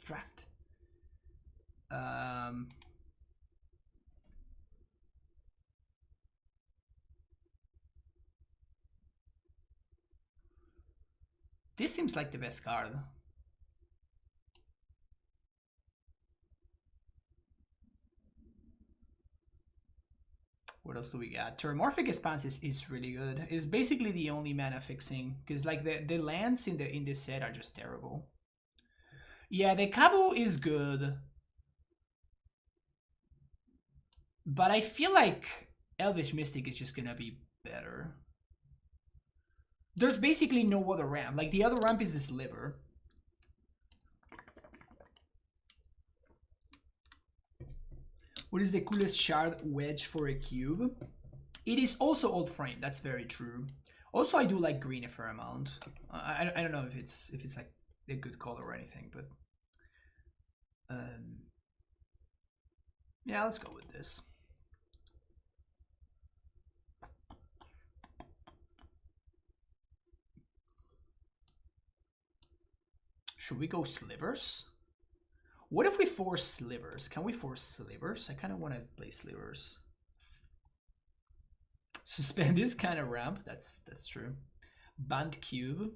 draft. This seems like the best card. What else do we got? Terramorphic Expanse is really good. It's basically the only mana fixing, because like the lands in this set are just terrible. Yeah, the Cabo is good, but I feel like Elvish Mystic is just gonna be better. There's basically no other ramp. Like the other ramp is the Sliver. What is the coolest shard wedge for a cube? It is also old frame. That's very true. Also, I do like green a fair amount. I don't know if it's like a good color or anything, but yeah, let's go with this. Should we go slivers? What if we force slivers? Can we force slivers? I kind of want to play slivers. Suspend this kind of ramp. That's true. Band cube.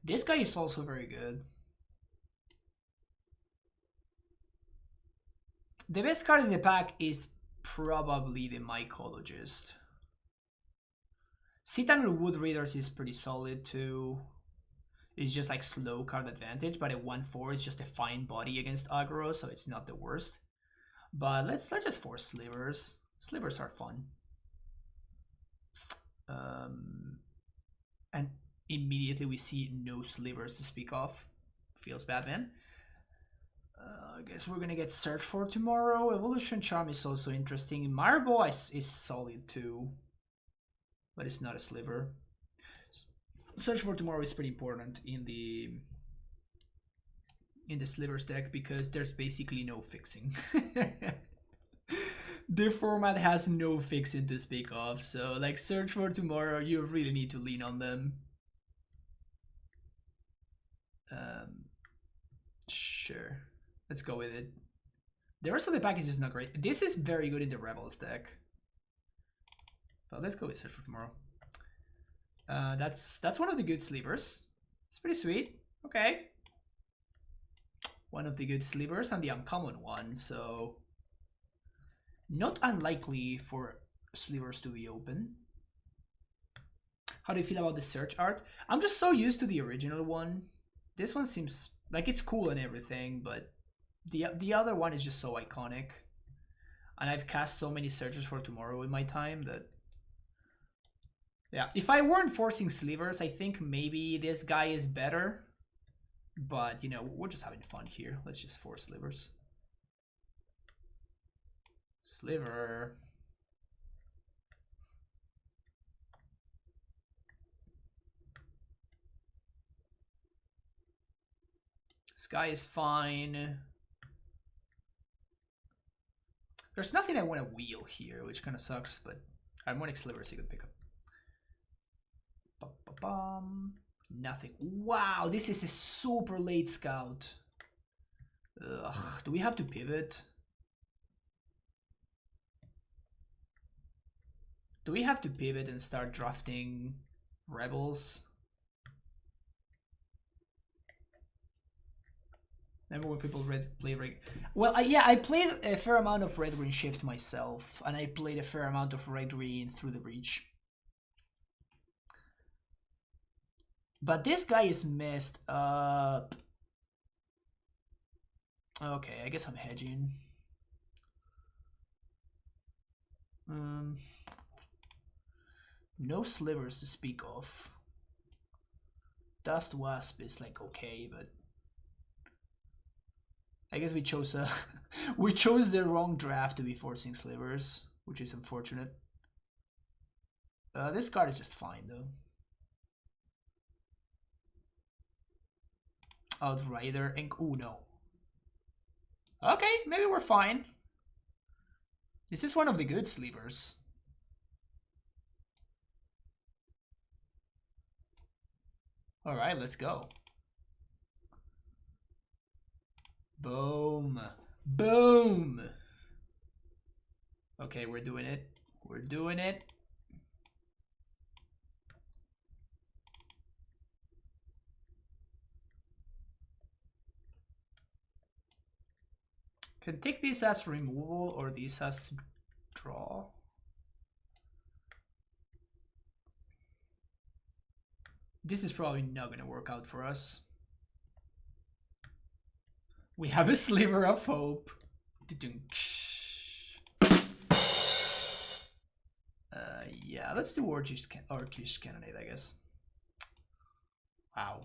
This guy is also very good. The best card in the pack is probably the Mycologist. Citadel Wood Readers is pretty solid too. It's just like slow card advantage, but a 1/4 is just a fine body against aggro, so it's not the worst. But let's just force slivers. Slivers are fun. And immediately we see no slivers to speak of. Feels bad, man. I guess we're gonna get Search for tomorrow. Evolution Charm is also interesting. Marble is solid too, but it's not a sliver. Search for tomorrow is pretty important in the slivers deck because there's basically no fixing. The format has no fixing to speak of, so like Search for tomorrow, you really need to lean on them. Sure, let's go with it. The rest of the package is not great. This is very good in the Rebels deck, but let's go with Search for tomorrow. That's one of the good slivers. It's pretty sweet. Okay, one of the good slivers and the uncommon one, so not unlikely for slivers to be open. How do you feel about the search art? I'm just so used to the original one. This one seems like it's cool and everything, but the other one is just so iconic. And I've cast so many searches for tomorrow in my time that... yeah, if I weren't forcing slivers, I think maybe this guy is better. But, you know, we're just having fun here. Let's just force slivers. Sliver. Sky is fine. There's nothing I want to wheel here, which kind of sucks, but Harmonic Sliver is a good pickup. Nothing. Wow, this is a super late scout. Ugh, do we have to pivot? Do we have to pivot and start drafting Rebels? Remember when people play Red? Well, yeah, I played a fair amount of Red Green Shift myself, and I played a fair amount of Red Green Through the Breach. But this guy is messed up. Okay, I guess I'm hedging. No slivers to speak of. Dust Wasp is like okay, but I guess we chose we chose the wrong draft to be forcing slivers, which is unfortunate. This card is just fine though. Outrider and oh no. Okay, maybe we're fine. This is one of the good slivers. All right, let's go. Boom. Boom. Okay, we're doing it. We're doing it. Can take this as removal or this as draw. This is probably not going to work out for us. We have a sliver of hope. Yeah, let's do Orcish Cannonade, I guess. Wow.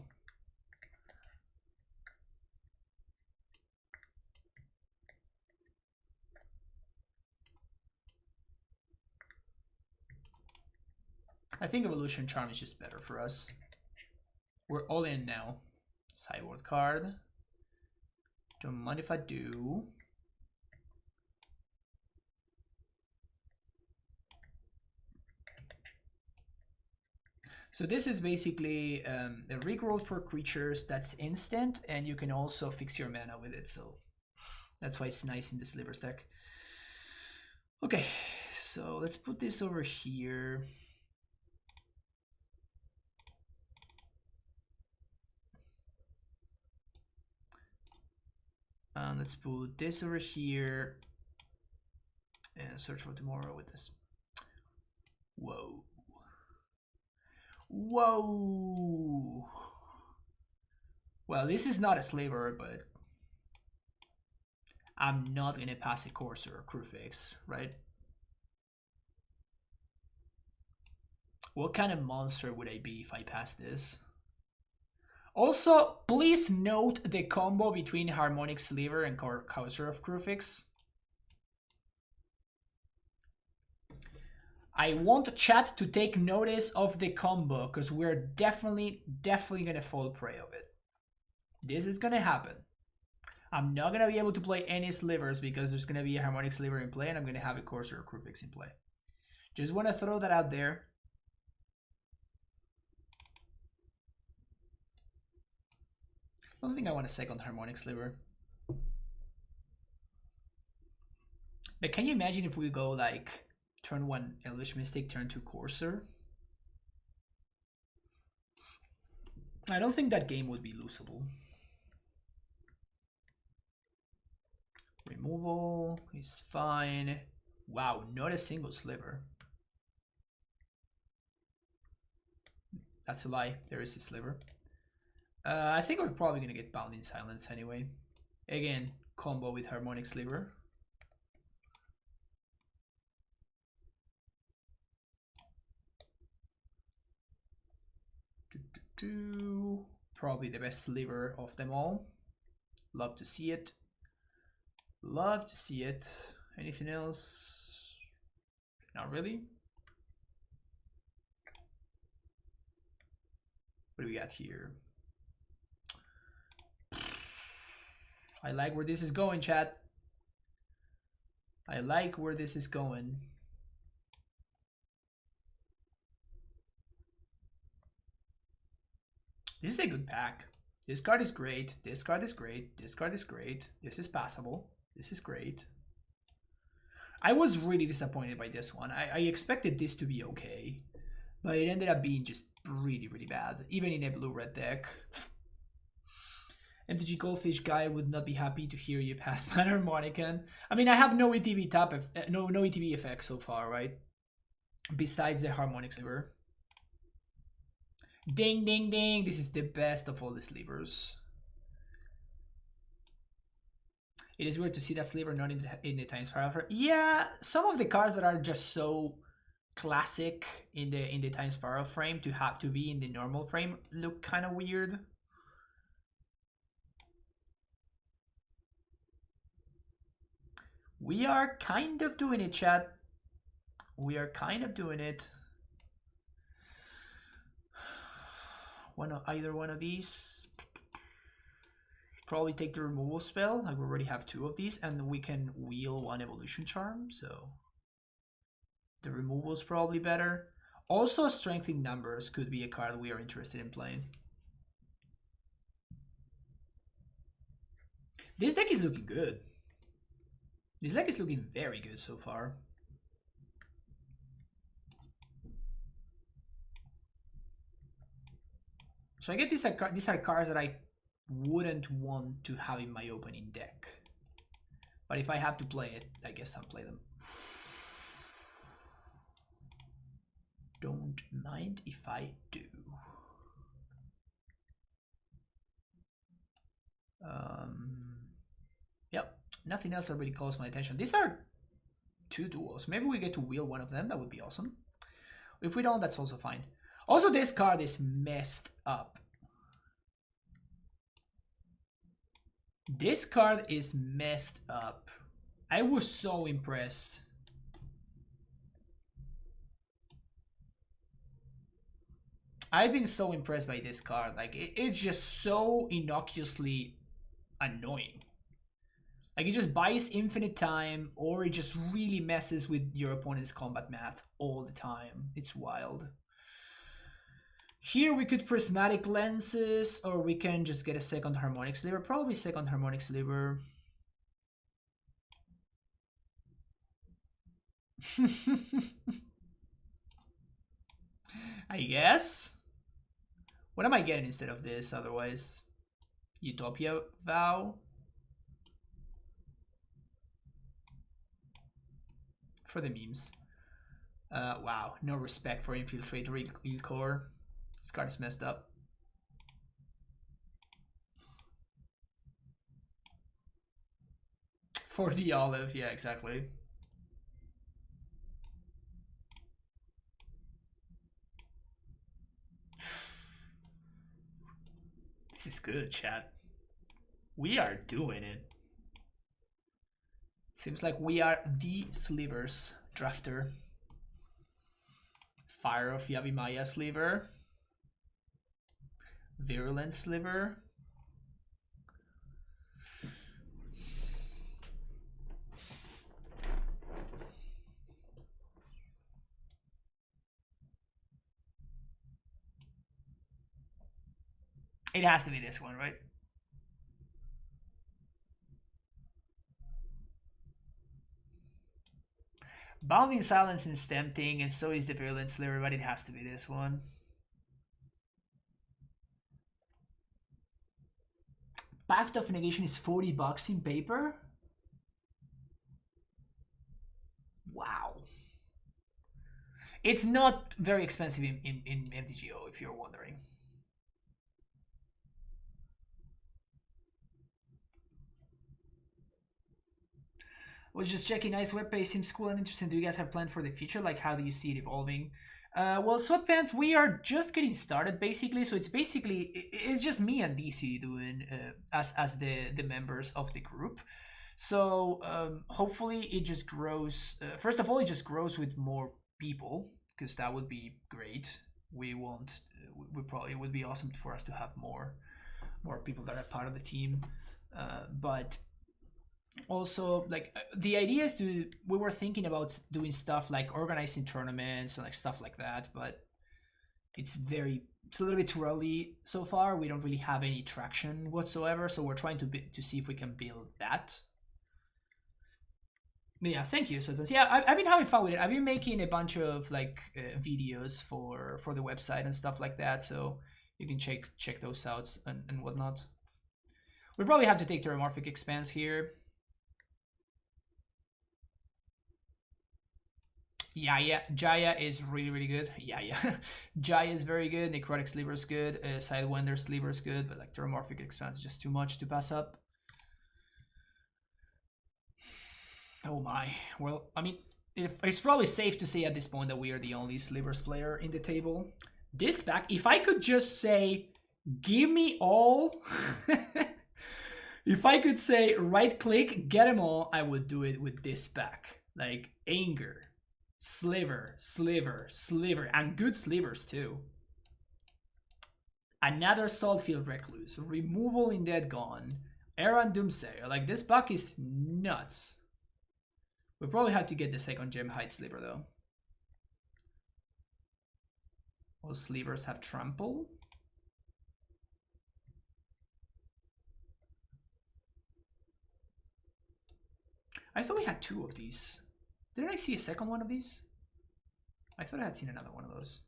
I think Evolution Charm is just better for us. We're all in now. Sideboard card. Don't mind if I do. So this is basically a regrowth for creatures that's instant, and you can also fix your mana with it. So that's why it's nice in the Slivers deck. Okay, so let's put this over here. Let's put this over here and search for tomorrow with this. Whoa. Whoa. Well, this is not a sliver, but I'm not gonna pass a Courser or Crewfix, right? What kind of monster would I be if I pass this? Also, please note the combo between Harmonic Sliver and Courser of Crewfix. I want chat to take notice of the combo because we're definitely gonna fall prey of it. This is gonna happen. I'm not gonna be able to play any slivers because there's gonna be a Harmonic Sliver in play and I'm gonna have a Courser or Crewfix in play. Just wanna throw that out there. I don't think I want a second Harmonic Sliver. But can you imagine if we go like turn 1 Elvish Mystic, turn 2 Courser? I don't think that game would be losable. Removal is fine. Wow, not a single sliver. That's a lie. There is a sliver. I think we're probably gonna get Bound in Silence anyway. Again, combo with Harmonic Sliver. Probably the best sliver of them all. Love to see it. Love to see it. Anything else? Not really. What do we got here? I like where this is going, chat. I like where this is going. This is a good pack. This card is great. This card is great. This card is great. This is passable. This is great. I was really disappointed by this one. I expected this to be okay, but it ended up being just really, really bad, even in a blue-red deck. MTG Goldfish guy would not be happy to hear you pass Banner Harmonican. I mean, I have no ETB no ETB effect so far, right? Besides the Harmonic Sliver. Ding, ding, ding. This is the best of all the slivers. It is weird to see that sliver not in the Time Spiral frame. Yeah, some of the cards that are just so classic in the Time Spiral frame to have to be in the normal frame look kind of weird. We are kind of doing it, chat. We are kind of doing it. Either one of these. Probably take the removal spell. Like we already have 2 of these, and we can wheel 1 evolution charm, so the removal is probably better. Also, strength in numbers could be a card we are interested in playing. This deck is looking good. This deck is looking very good so far. So I get these are cards that I wouldn't want to have in my opening deck. But if I have to play it, I guess I'll play them. Don't mind if I do. Yep, nothing else that really calls my attention. These are 2 duels. Maybe we get to wheel 1 of them. That would be awesome. If we don't, that's also fine. Also, this card is messed up. This card is messed up. I was so impressed. I've been so impressed by this card. Like, it's just so innocuously annoying. Like, it just buys infinite time, or it just really messes with your opponent's combat math all the time. It's wild. Here we could prismatic lenses, or we can just get a second harmonic sliver. Probably second harmonic sliver. I guess. What am I getting instead of this otherwise? Utopia Vow. For the memes. Wow, no respect for Infiltrate Real Core. This card is messed up. For the olive, yeah, exactly. This is good, chat. We are doing it. Seems like we are the slivers drafter. Fire of Yavimaya sliver. Virulent sliver. It has to be this one, right? Bounding Silence is tempting, and so is the Virulent Sliver, but it has to be this one. Path of Negation is $40 in paper? Wow. It's not very expensive in MTGO, if you're wondering. Was just checking. Nice webpage, seems cool and interesting. Do you guys have plans for the future? Like, how do you see it evolving? Well, Sweatpants, we are just getting started basically. So it's just me and DC doing as the members of the group. So hopefully it just grows. First of all, it just grows with more people, because that would be great. We probably, it would be awesome for us to have more people that are part of the team. But also, like, the idea is we were thinking about doing stuff like organizing tournaments and like stuff like that, but it's a little bit too early so far. We don't really have any traction whatsoever, so we're trying to see if we can build that. But yeah, thank you. So yeah, I've been having fun with it. I've been making a bunch of like videos for the website and stuff like that, so you can check those out and whatnot. We probably have to take Terramorphic Expanse here. Yeah, Jaya is really good. Yeah. Jaya is very good. Necrotic Sliver is good. Sidewinder Sliver is good, but like Terramorphic Expanse is just too much to pass up. Oh my. Well, I mean, it's probably safe to say at this point that we are the only Slivers player in the table. This pack, if I could just say, give me all. If I could say right click, get them all, I would do it with this pack. Like Anger, Sliver, and good slivers too. Another Saltfield Recluse, removal in Dead Gone, Aaron Doomsayer. Like, this buck is nuts. We probably have to get the second gem height sliver though. All slivers have trample. I thought we had 2 of these. Didn't I see a second one of these? I thought I had seen another one of those.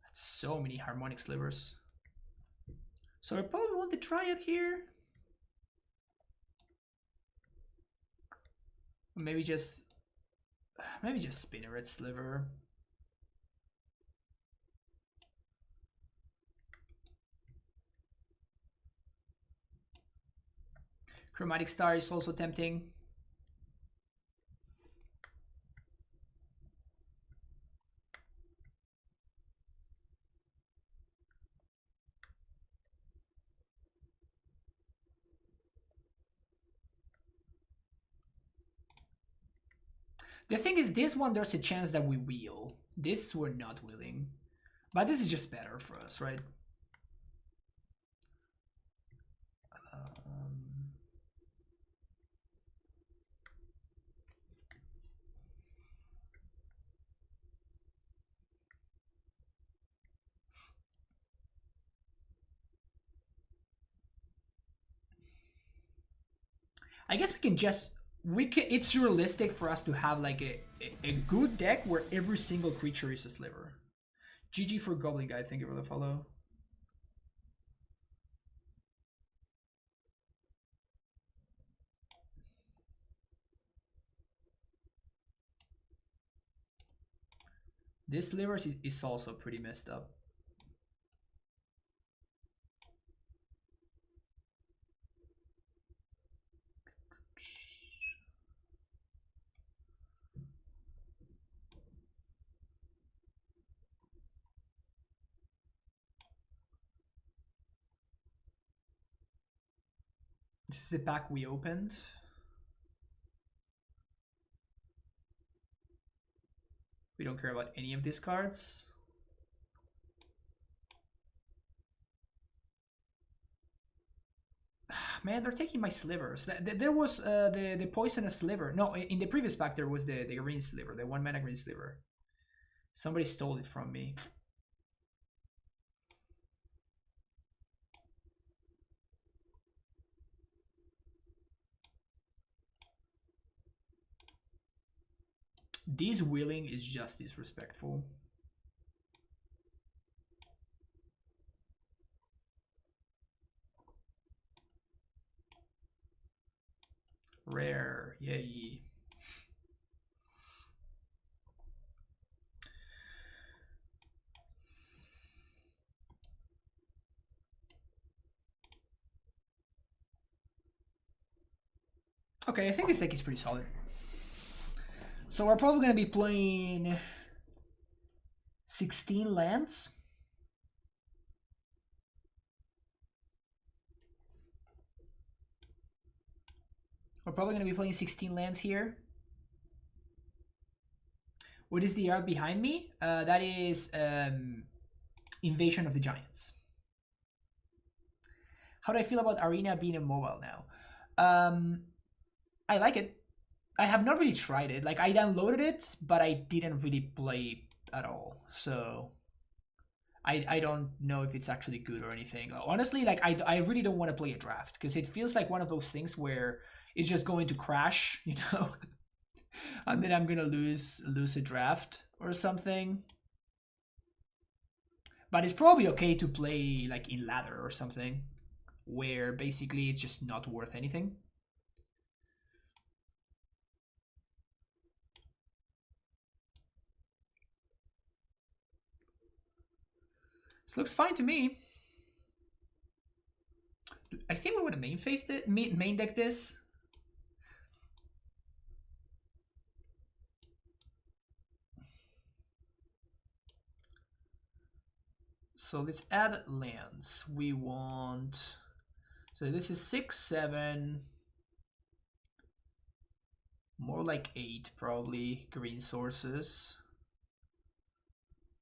That's so many harmonic slivers. So I probably want to try it here. Maybe just Spinneret Sliver. Chromatic Star is also tempting. The thing is, this one, there's a chance that we wheel. This, we're not willing. But this is just better for us, right? I guess we can just... it's realistic for us to have like a good deck where every single creature is a sliver. GG for Goblin Guy, thank you for the follow. This sliver is also pretty messed up. This is the pack we opened. We don't care about any of these cards. Man, they're taking my slivers. There was the poisonous sliver. No, in the previous pack there was the green sliver, the 1 mana green sliver. Somebody stole it from me. This wheeling is just disrespectful. Rare, yay. Okay, I think this deck is pretty solid. So we're probably going to be playing 16 lands. We're probably going to be playing 16 lands here. What is the art behind me? That is Invasion of the Giants. How do I feel about Arena being a mobile now? I like it. I have not really tried it. Like, I downloaded it, but I didn't really play at all. So I don't know if it's actually good or anything. Honestly, like, I really don't want to play a draft because it feels like one of those things where it's just going to crash, you know? And then I'm gonna lose a draft or something. But it's probably okay to play like in ladder or something, where basically it's just not worth anything. This looks fine to me. I think we want to main deck this. So let's add lands. We want, so this is 6, 7, more like 8 probably green sources.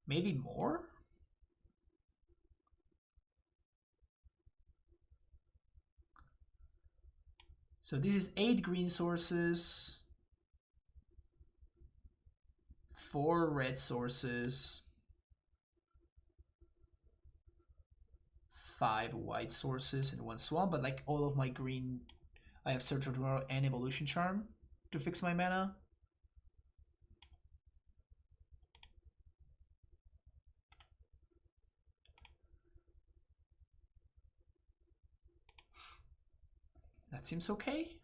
Maybe more? So this is 8 green sources, 4 red sources, 5 white sources, and 1 swamp. But like all of my green, I have Search for Tomorrow and Evolution Charm to fix my mana. That seems okay.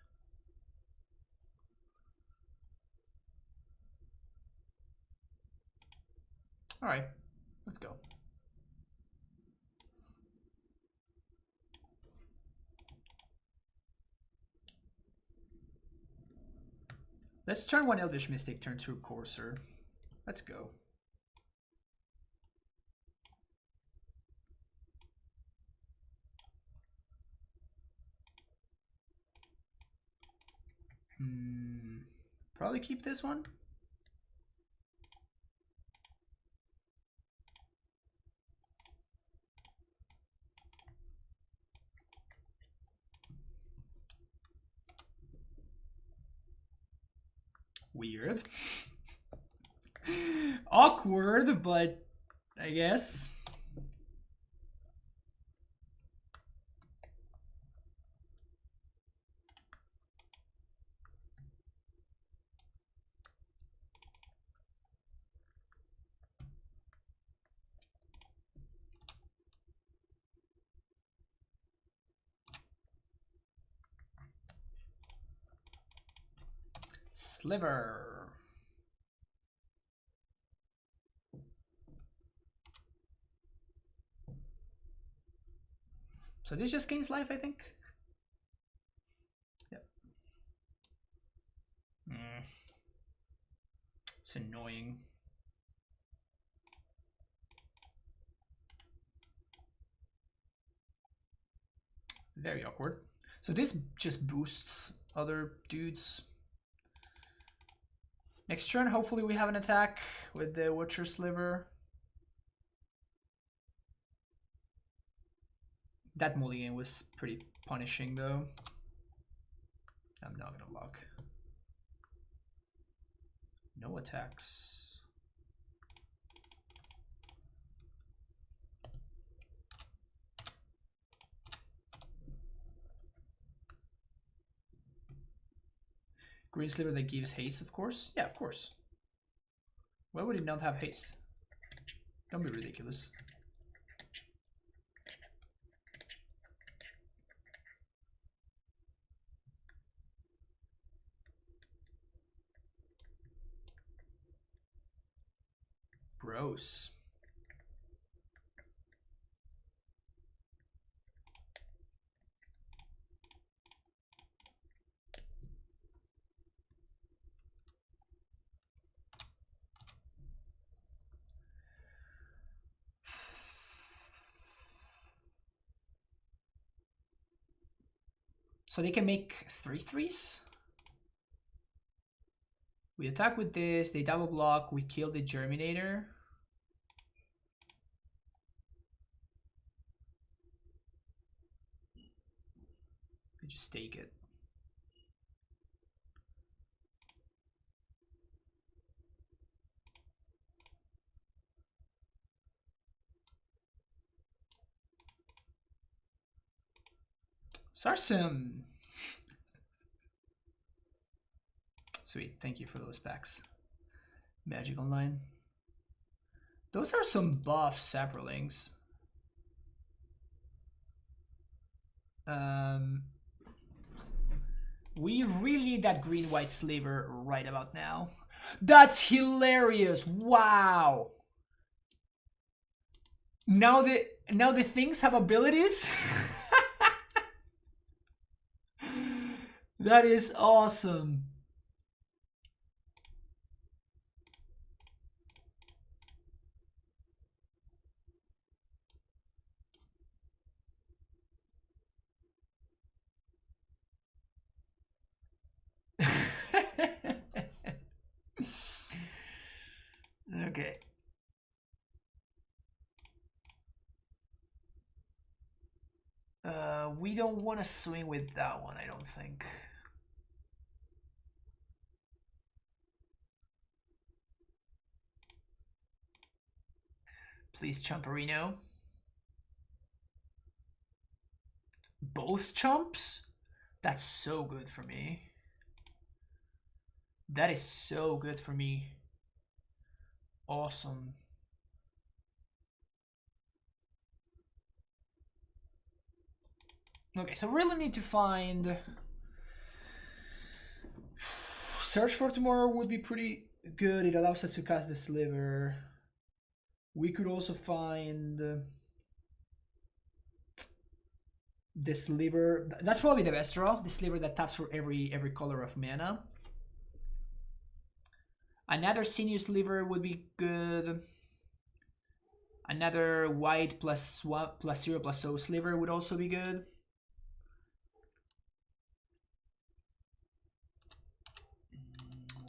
All right, let's go. Let's turn 1 Elvish Mystic, turn 2 Courser. Let's go. Probably keep this one. Weird. Awkward, but I guess. Sliver. So this just gains life, I think. Yep. It's annoying. Very awkward. So this just boosts other dudes. Next turn, hopefully we have an attack with the Watcher Sliver. That mulligan was pretty punishing though. I'm not gonna lock. No attacks. Green Sliver that gives haste, of course. Yeah, of course. Why would it not have haste? Don't be ridiculous. Gross. So they can make 3/3s. We attack with this, they double block, we kill the Germinator. We just take it. Sarsum. Sweet, thank you for those packs. Magic Online. Those are some buff saprolings. We really need that green-white sliver right about now. That's hilarious! Wow! Now the things have abilities? That is awesome. Okay. We don't want to swing with that one, I don't think. Please, Champerino. Both chumps? That's so good for me. That is so good for me. Awesome. Okay, so really need to find... Search for Tomorrow would be pretty good. It allows us to cast the sliver. We could also find the sliver. That's probably the best draw. The sliver that taps for every color of mana. Another sinew sliver would be good. Another white plus 0/0 sliver would also be good.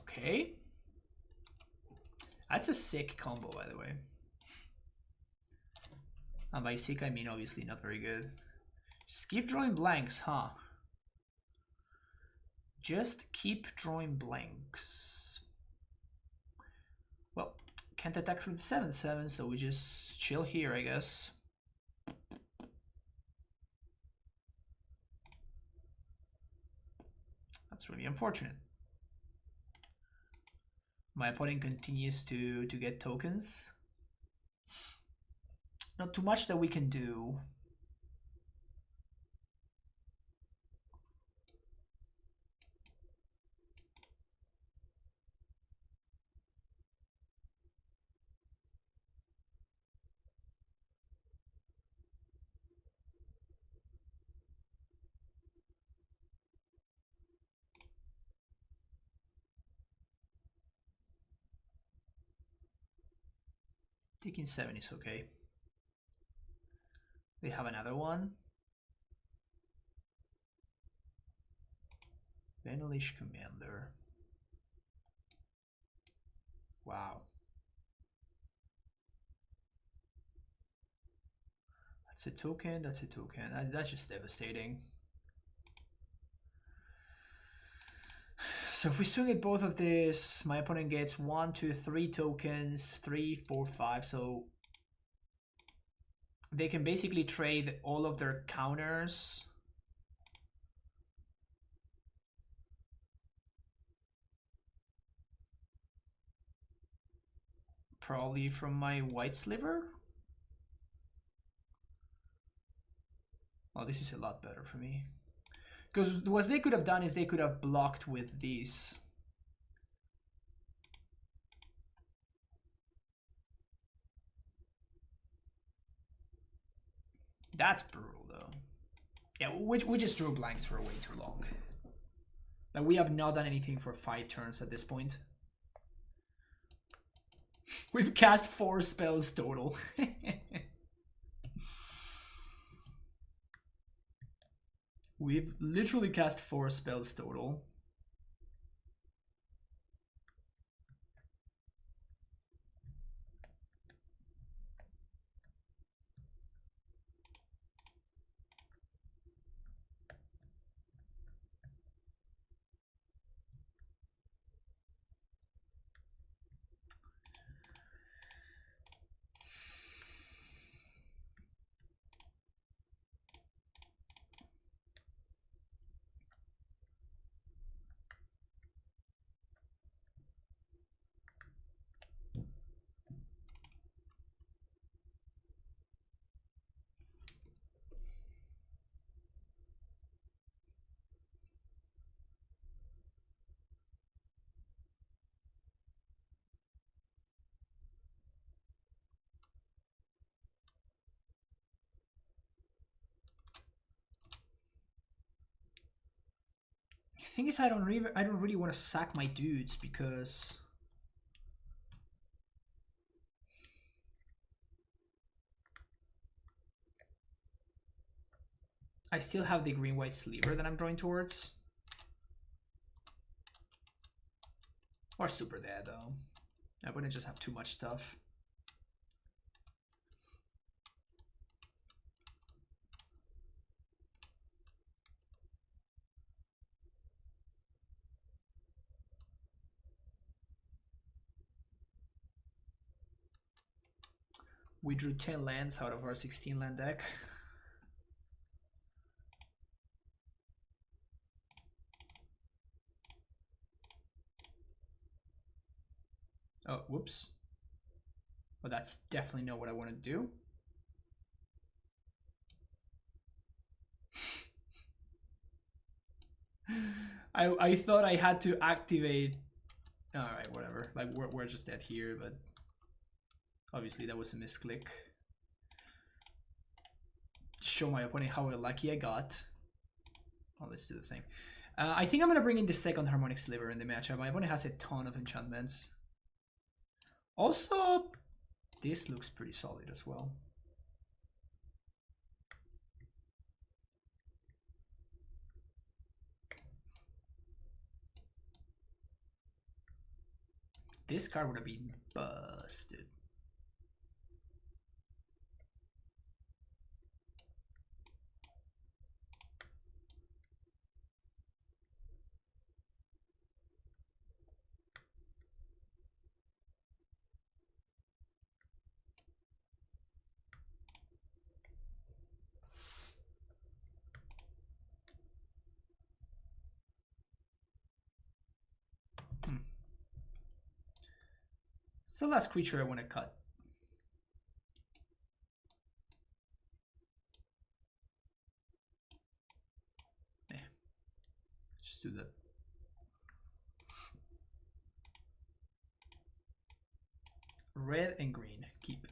Okay. That's a sick combo, by the way. And by sick, I mean obviously not very good. Just keep drawing blanks, huh? Just keep drawing blanks. Well, can't attack with 7/7, so we just chill here, I guess. That's really unfortunate. My opponent continues to get tokens. Not too much that we can do. Taking 7 is okay. They have another one. Venilish Commander. Wow. That's a token, that's a token. That's just devastating. So if we swing at both of this, my opponent gets 1, 2, 3 tokens, 3, 4, 5. So they can basically trade all of their counters. Probably from my white sliver. Oh, this is a lot better for me. Because what they could have done is they could have blocked with these. That's brutal, though. Yeah, we just drew blanks for way too long. Like, we have not done anything for 5 turns at this point. We've cast 4 spells total. We've literally cast 4 spells total. The thing is, I don't really want to sack my dudes because I still have the green-white sliver that I'm drawing towards. Or super dead, though. I wouldn't just have too much stuff. We drew 10 lands out of our 16 land deck. Oh, whoops. But that's definitely not what I want to do. I thought I had to activate. Alright, whatever. Like, we're just dead here, but obviously that was a misclick. Show my opponent how lucky I got. Well, let's do the thing. I think I'm going to bring in the second Harmonic Sliver in the matchup. My opponent has a ton of enchantments. Also, this looks pretty solid as well. This card would have been busted. So last creature I want to cut. Yeah. Just do that. Red and green. Keep.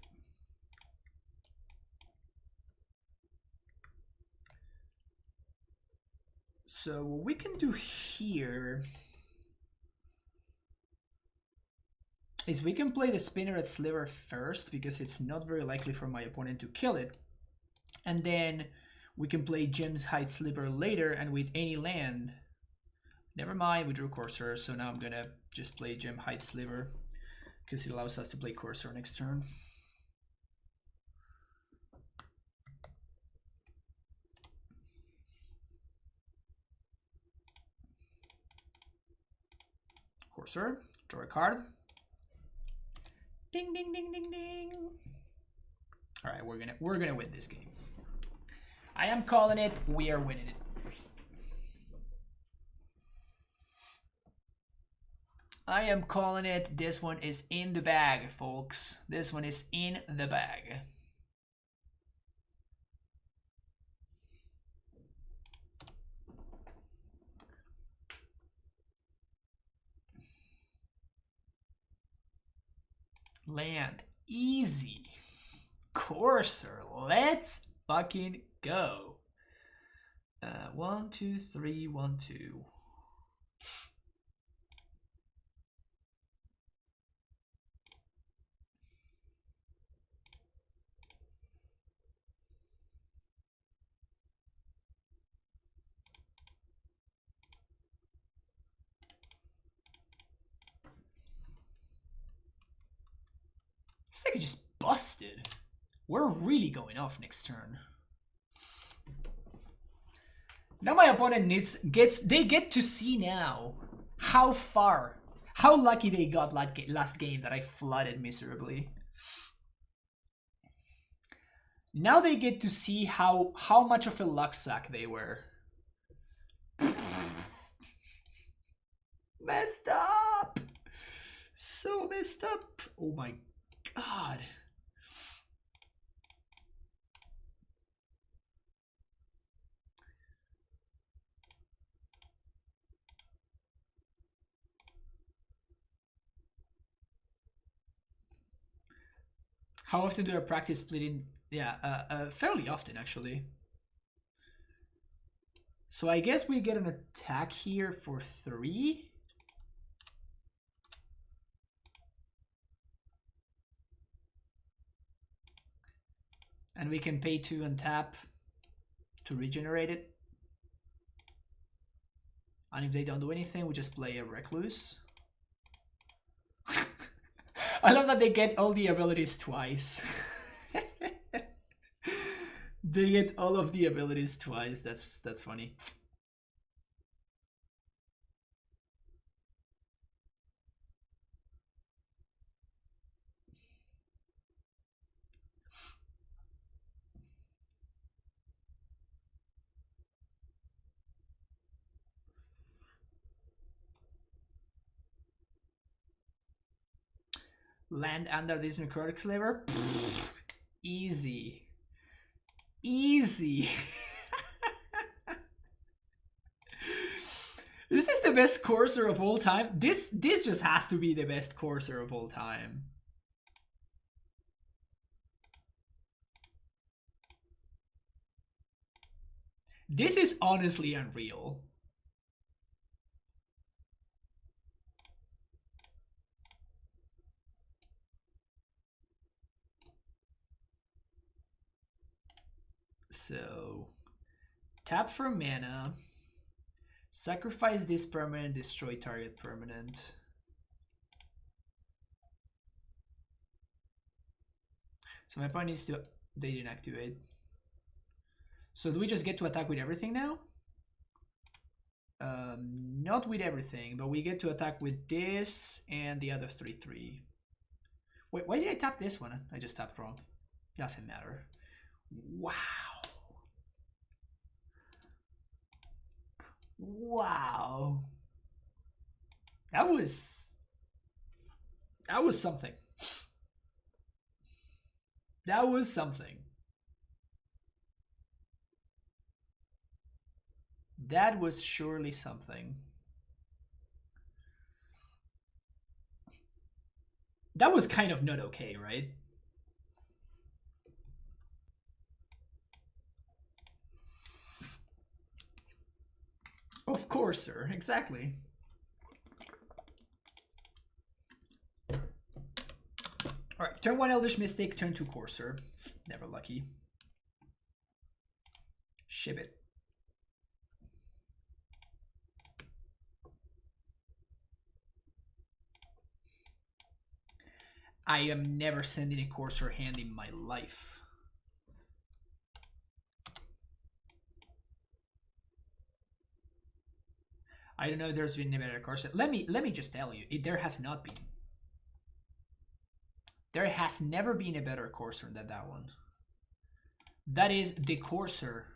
So what we can do here is we can play the Spinneret Sliver first because it's not very likely for my opponent to kill it. And then we can play Gem's Hide Sliver later, and with any land. Never mind, we drew Corsair, so now I'm gonna just play Gem Hide Sliver because it allows us to play Corsair next turn. Corsair, draw a card. Ding ding ding ding ding. All right, we're gonna win this game. I am calling it. We are winning it. I am calling it. This one is in the bag, folks. This one is in the bag. Land. Easy. Corsair. Let's fucking go. 1, 2, 3, 1, 2. This deck is just busted. We're really going off next turn. Now my opponent they get to see now how lucky they got last game that I flooded miserably. Now they get to see how much of a luck sack they were. Messed up. So messed up. Oh my god. How often do I practice splitting? Yeah, fairly often actually. So I guess we get an attack here for 3. And we can pay 2 and tap to regenerate it. And if they don't do anything, we just play a Recluse. I love that they get all the abilities twice. They get all of the abilities twice. That's funny. Land under this necrotic sliver? Pfft, easy. Easy. Is this the best courser of all time? This just has to be the best courser of all time. This is honestly unreal. So, tap for mana. Sacrifice this permanent, destroy target permanent. So my point is to... They didn't activate. So do we just get to attack with everything now? Not with everything, but we get to attack with this and the other 3/3. Wait, why did I tap this one? I just tapped wrong. Doesn't matter. Wow. Wow. That was something. That was something. That was surely something. That was kind of not okay, right? Of course, sir. Exactly. Alright, turn 1 Elvish Mystic, turn 2 Courser. Never lucky. Ship it. I am never sending a Courser hand in my life. I don't know if there's been a better Courser. Let me just tell you, there has not been. There has never been a better Courser than that one. That is the Courser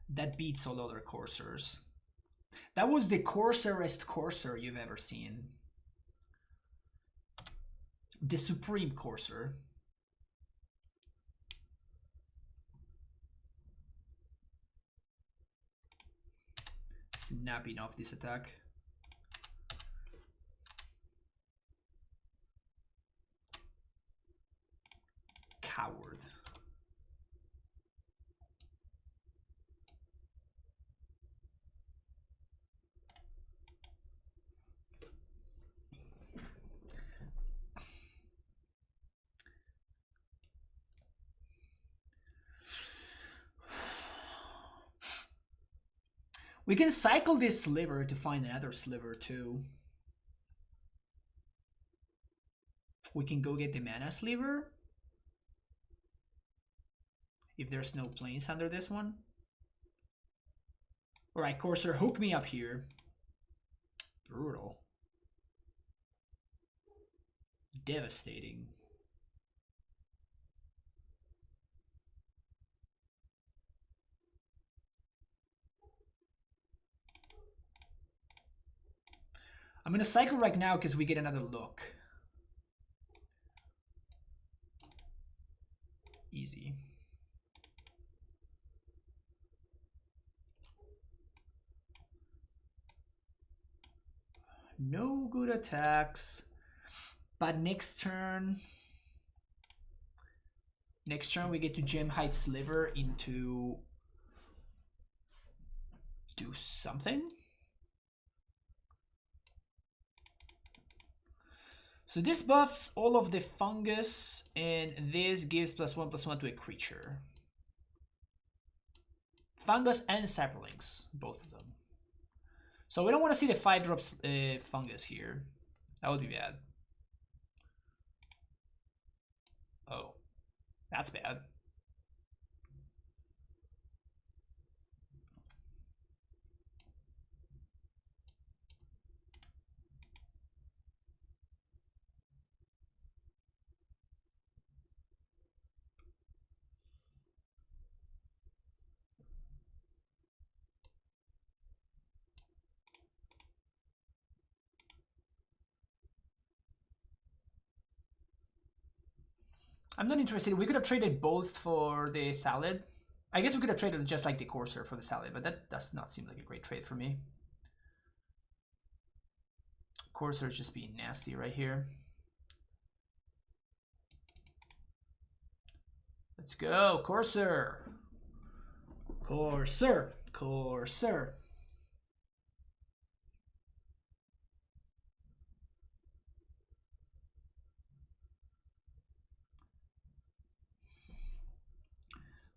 that beats all other Coursers. That was the Courserest Courser you've ever seen. The Supreme Courser. Snapping off this attack. Coward. We can cycle this sliver to find another sliver too. We can go get the mana sliver. If there's no planes under this one. Alright, Courser, hook me up here. Brutal. Devastating. I'm gonna cycle right now because we get another look. Easy. No good attacks. But next turn we get to Gem Height Sliver into do something. So this buffs all of the fungus, and this gives +1/+1 to a creature. Fungus and saplings, both of them. So we don't want to see the 5 drops fungus here. That would be bad. Oh, that's bad. I'm not interested. We could have traded both for the Thalid. I guess we could have traded just like the Corsair for the Thalid, but that does not seem like a great trade for me. Corsair is just being nasty right here. Let's go, Corsair. Corsair. Corsair.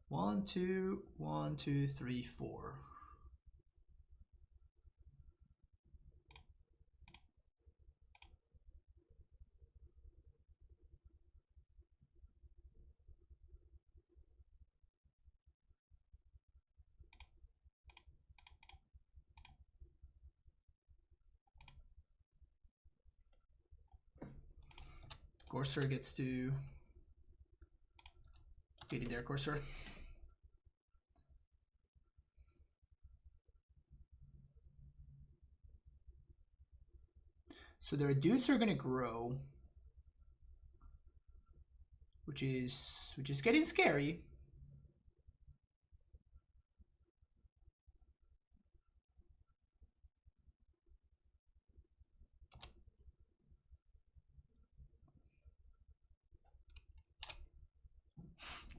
One, two, 3, 4. Corsair gets to get in there, Corsair. So their dudes are gonna grow, which is getting scary.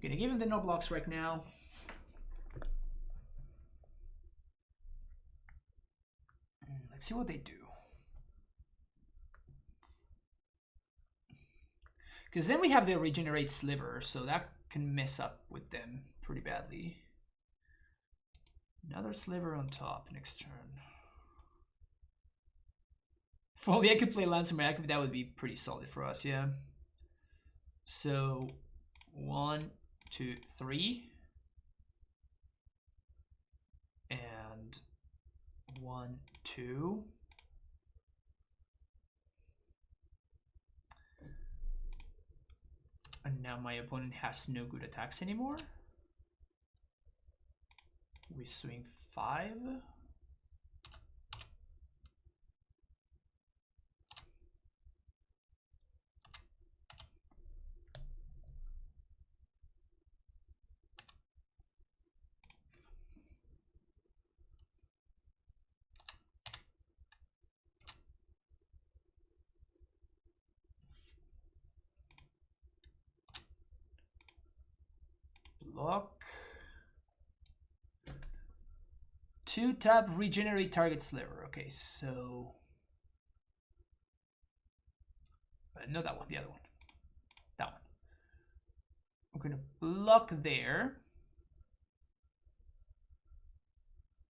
Gonna give him the no blocks right now. Let's see what they do. Because then we have the regenerate sliver, so that can mess up with them pretty badly. Another sliver on top next turn. If only I could play Lancer Miracle, that would be pretty solid for us, yeah. So 1, 2, 3. And 1, 2. And now my opponent has no good attacks anymore. We swing 5. Block. 2 tap regenerate target sliver. Okay, so no, that one, the other one, that one. We're gonna block there,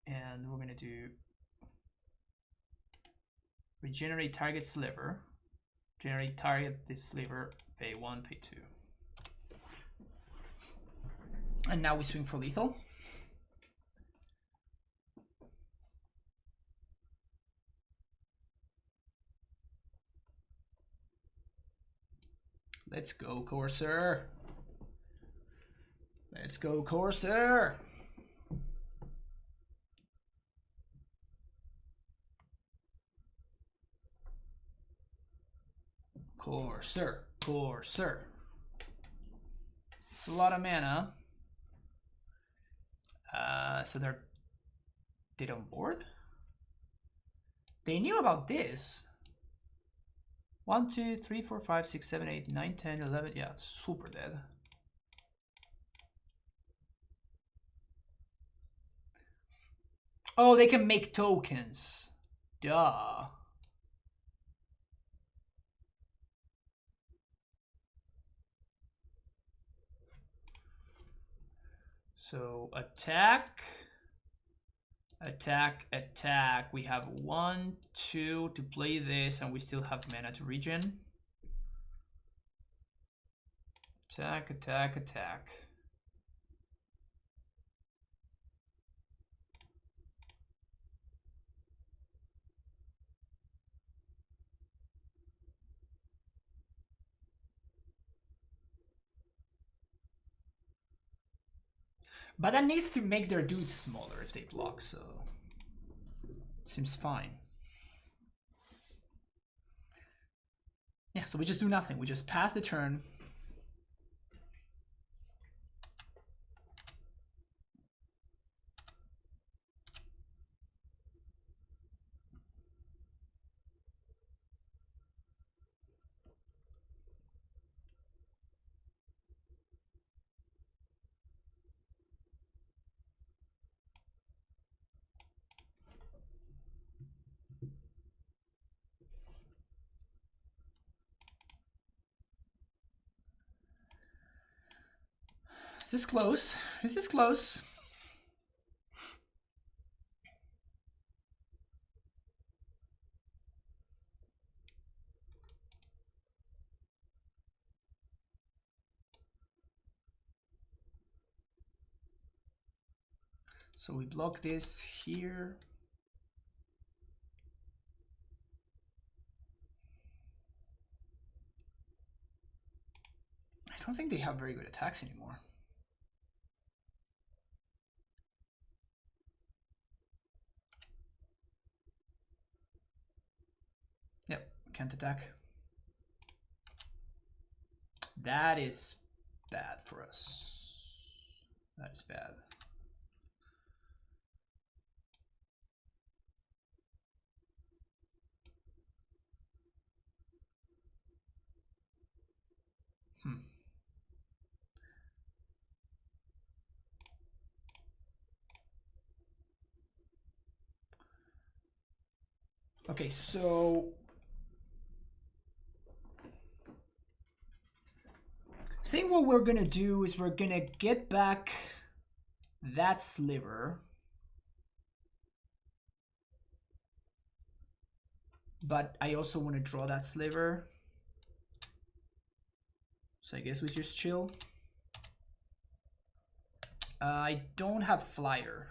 and we're gonna do regenerate target sliver. Generate target this sliver. Pay 1, pay 2. And now we swing for lethal. Let's go, Corsair. Let's go, Corsair. Corsair, Corsair. It's a lot of mana. So they're dead on board. They knew about this. 1, 2, 3, 4, 5, 6, 7, 8, 9, 10, 11. Yeah, it's super dead. Oh, they can make tokens. Duh. So attack, attack, attack. We have 1, 2 to play this, and we still have mana to regen. Attack, attack, attack. But that needs to make their dudes smaller if they block, so seems fine. Yeah, so we just do nothing. We just pass the turn. This is close. This is close. So we block this here. I don't think they have very good attacks anymore. Yep, can't attack. That is bad for us. That is bad. Okay, so I think what we're gonna do is we're gonna get back that sliver, but I also want to draw that sliver, so I guess we just chill. I don't have flyer.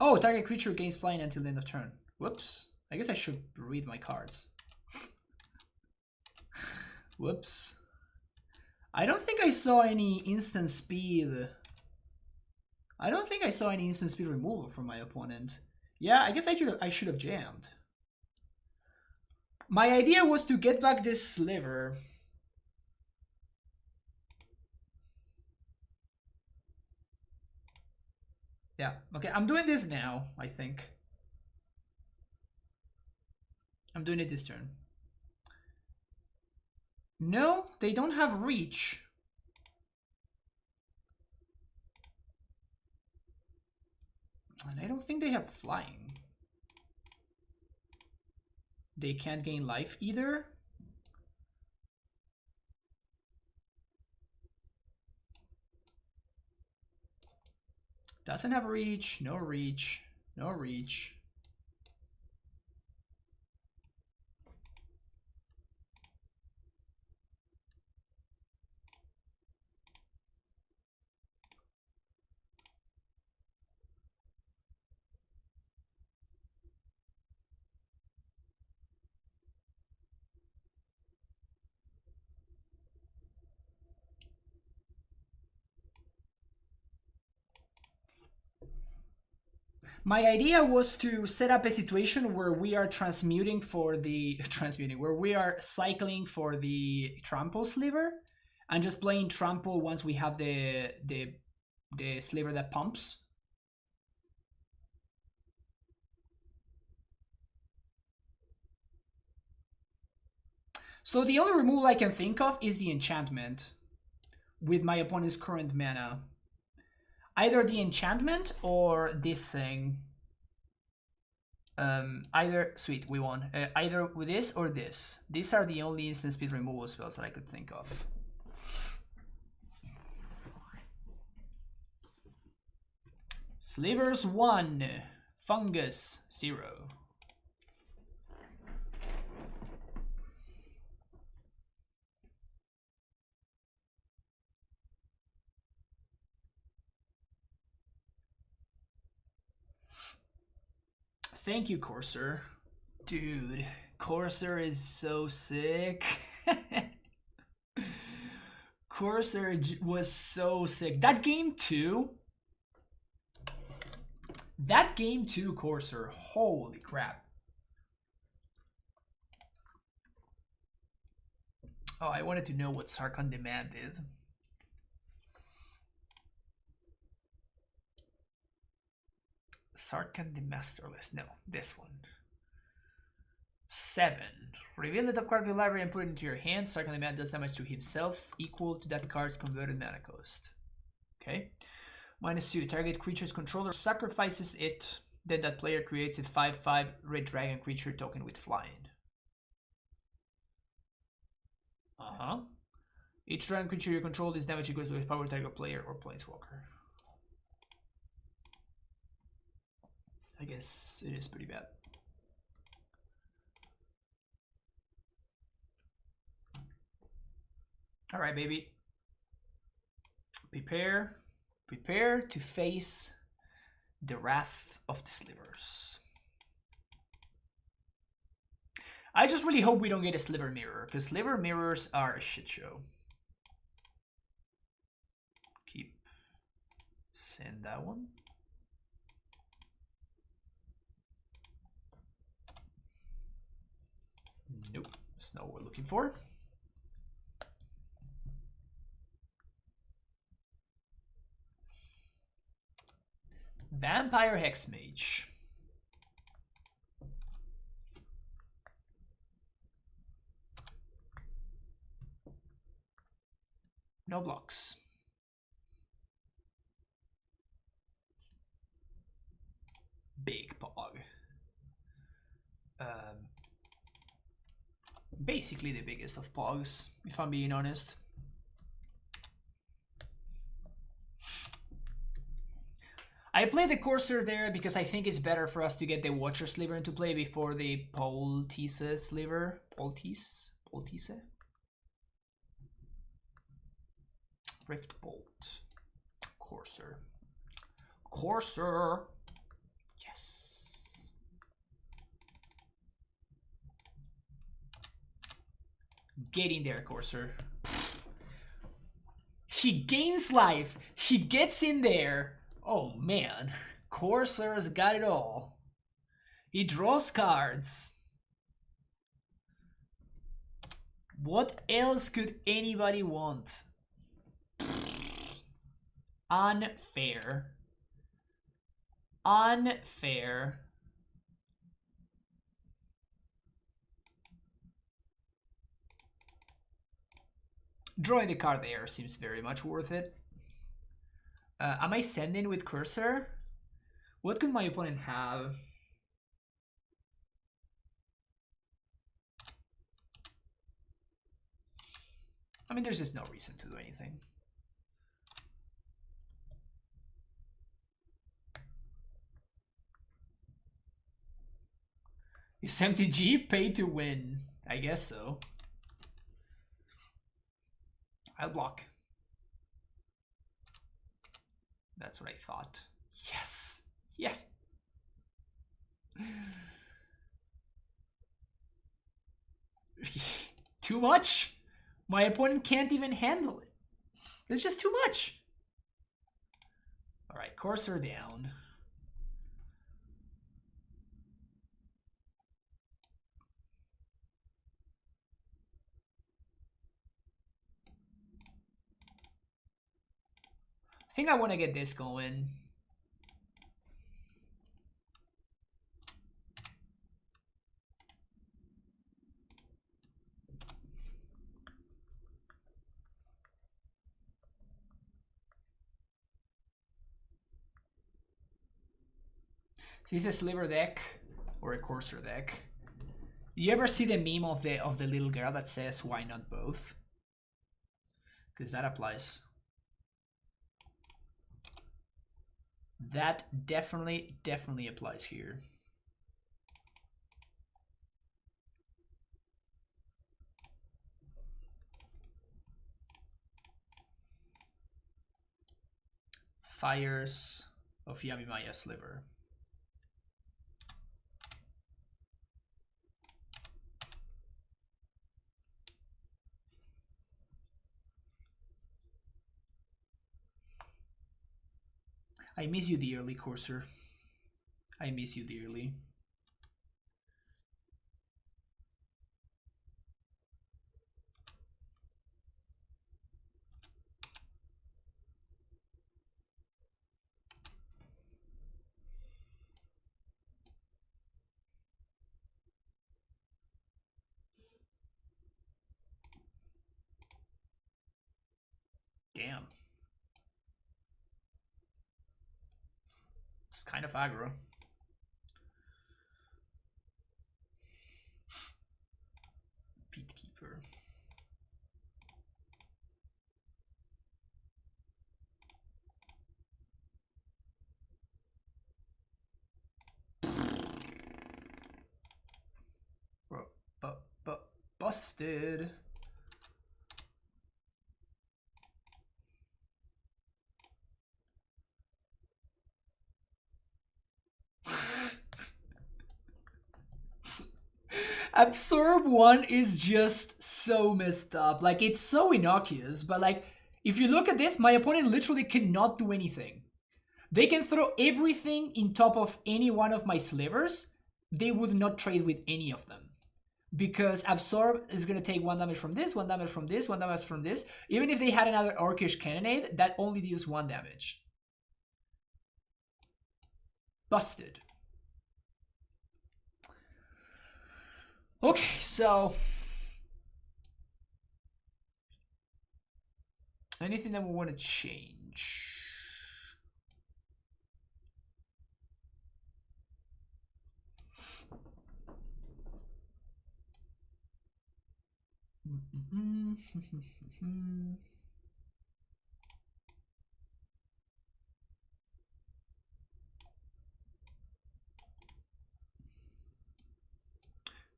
Oh, target creature gains flying until the end of turn. Whoops. I guess I should read my cards. Whoops. I don't think I saw any instant speed. I don't think I saw any instant speed removal from my opponent. Yeah, I guess I should have jammed. My idea was to get back this sliver. Yeah, okay, I'm doing this now, I think. I'm doing it this turn. No, they don't have reach. And I don't think they have flying. They can't gain life either. Doesn't have reach, no reach, no reach. My idea was to set up a situation where we are transmuting for the where we are cycling for the trample sliver and just playing trample once we have the sliver that pumps. So the only removal I can think of is the enchantment with my opponent's current mana. Either the enchantment or this thing. Either, sweet, we won. Either with this or this. These are the only instant speed removal spells that I could think of. Slivers 1, Fungus 0. Thank you, Corsair. Dude, Corsair is so sick. Corsair was so sick. That game too, Corsair, holy crap. Oh, I wanted to know what Sark on Demand is. Sarkhan the Masterless. No, this one. 7. Reveal the top card of your library and put it into your hand. Sarkhan the Man does damage to himself equal to that card's converted mana cost. Okay. -2. Target creature's controller sacrifices it. Then that player creates a 5/5 red dragon creature token with flying. Each turn creature you control is damage equals to a power target player or planeswalker. I guess it is pretty bad. All right, baby. Prepare to face the wrath of the slivers. I just really hope we don't get a sliver mirror, because sliver mirrors are a shit show. Send that one. Nope, that's not what we're looking for. Vampire Hexmage. No blocks. Big pog. Basically the biggest of pogs, if I'm being honest. I play the Courser there because I think it's better for us to get the Watcher Sliver into play before the Poltease Sliver. Poltease? Rift Bolt. Courser. Yes. Get in there, Courser. He gains life. He gets in there. Oh man, Courser's got it all. He draws cards. What else could anybody want? Unfair. Unfair. Drawing the card there seems very much worth it. Am I sending with Cursor? What could my opponent have? I mean, there's just no reason to do anything. Is MTG paid to win? I guess so. I'll block. That's what I thought. Yes. Yes. Too much? My opponent can't even handle it. It's just too much. All right, Courser down. I think I want to get this going. Is this a sliver deck or a Courser deck? You ever see the meme of the little girl that says why not both? Because that applies. That definitely applies here. Fires of Yamimaya Sliver. I miss you dearly, Courser. I miss you dearly. Damn. It's kind of aggro. Peatkeeper. Busted. Absorb 1 is just so messed up. Like, it's so innocuous, but like, if you look at this, my opponent literally cannot do anything. They can throw everything in top of any one of my slivers. They would not trade with any of them. Because Absorb is going to take 1 damage from this, 1 damage from this, 1 damage from this. Even if they had another Orcish Cannonade, that only deals 1 damage. Busted. Okay, so... anything that we want to change?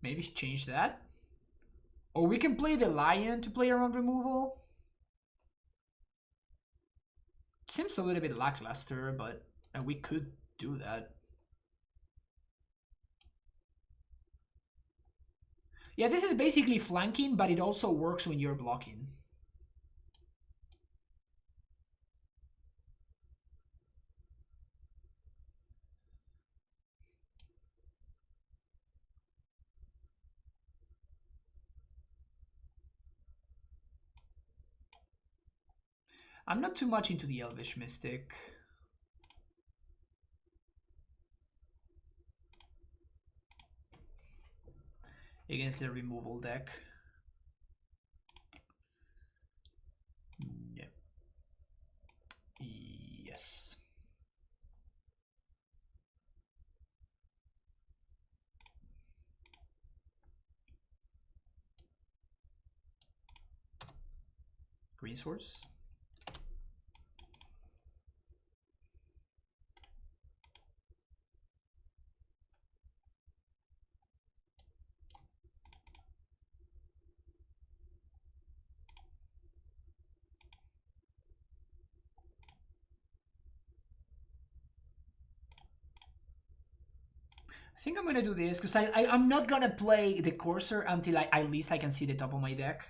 Maybe change that. Or we can play the lion to play around removal. Seems a little bit lackluster, but we could do that. Yeah, this is basically flanking, but it also works when you're blocking. I'm not too much into the Elvish Mystic. Against the removal deck. Yeah. Yes. Green source. I think I'm gonna do this because I'm not gonna play the Courser until at least I can see the top of my deck.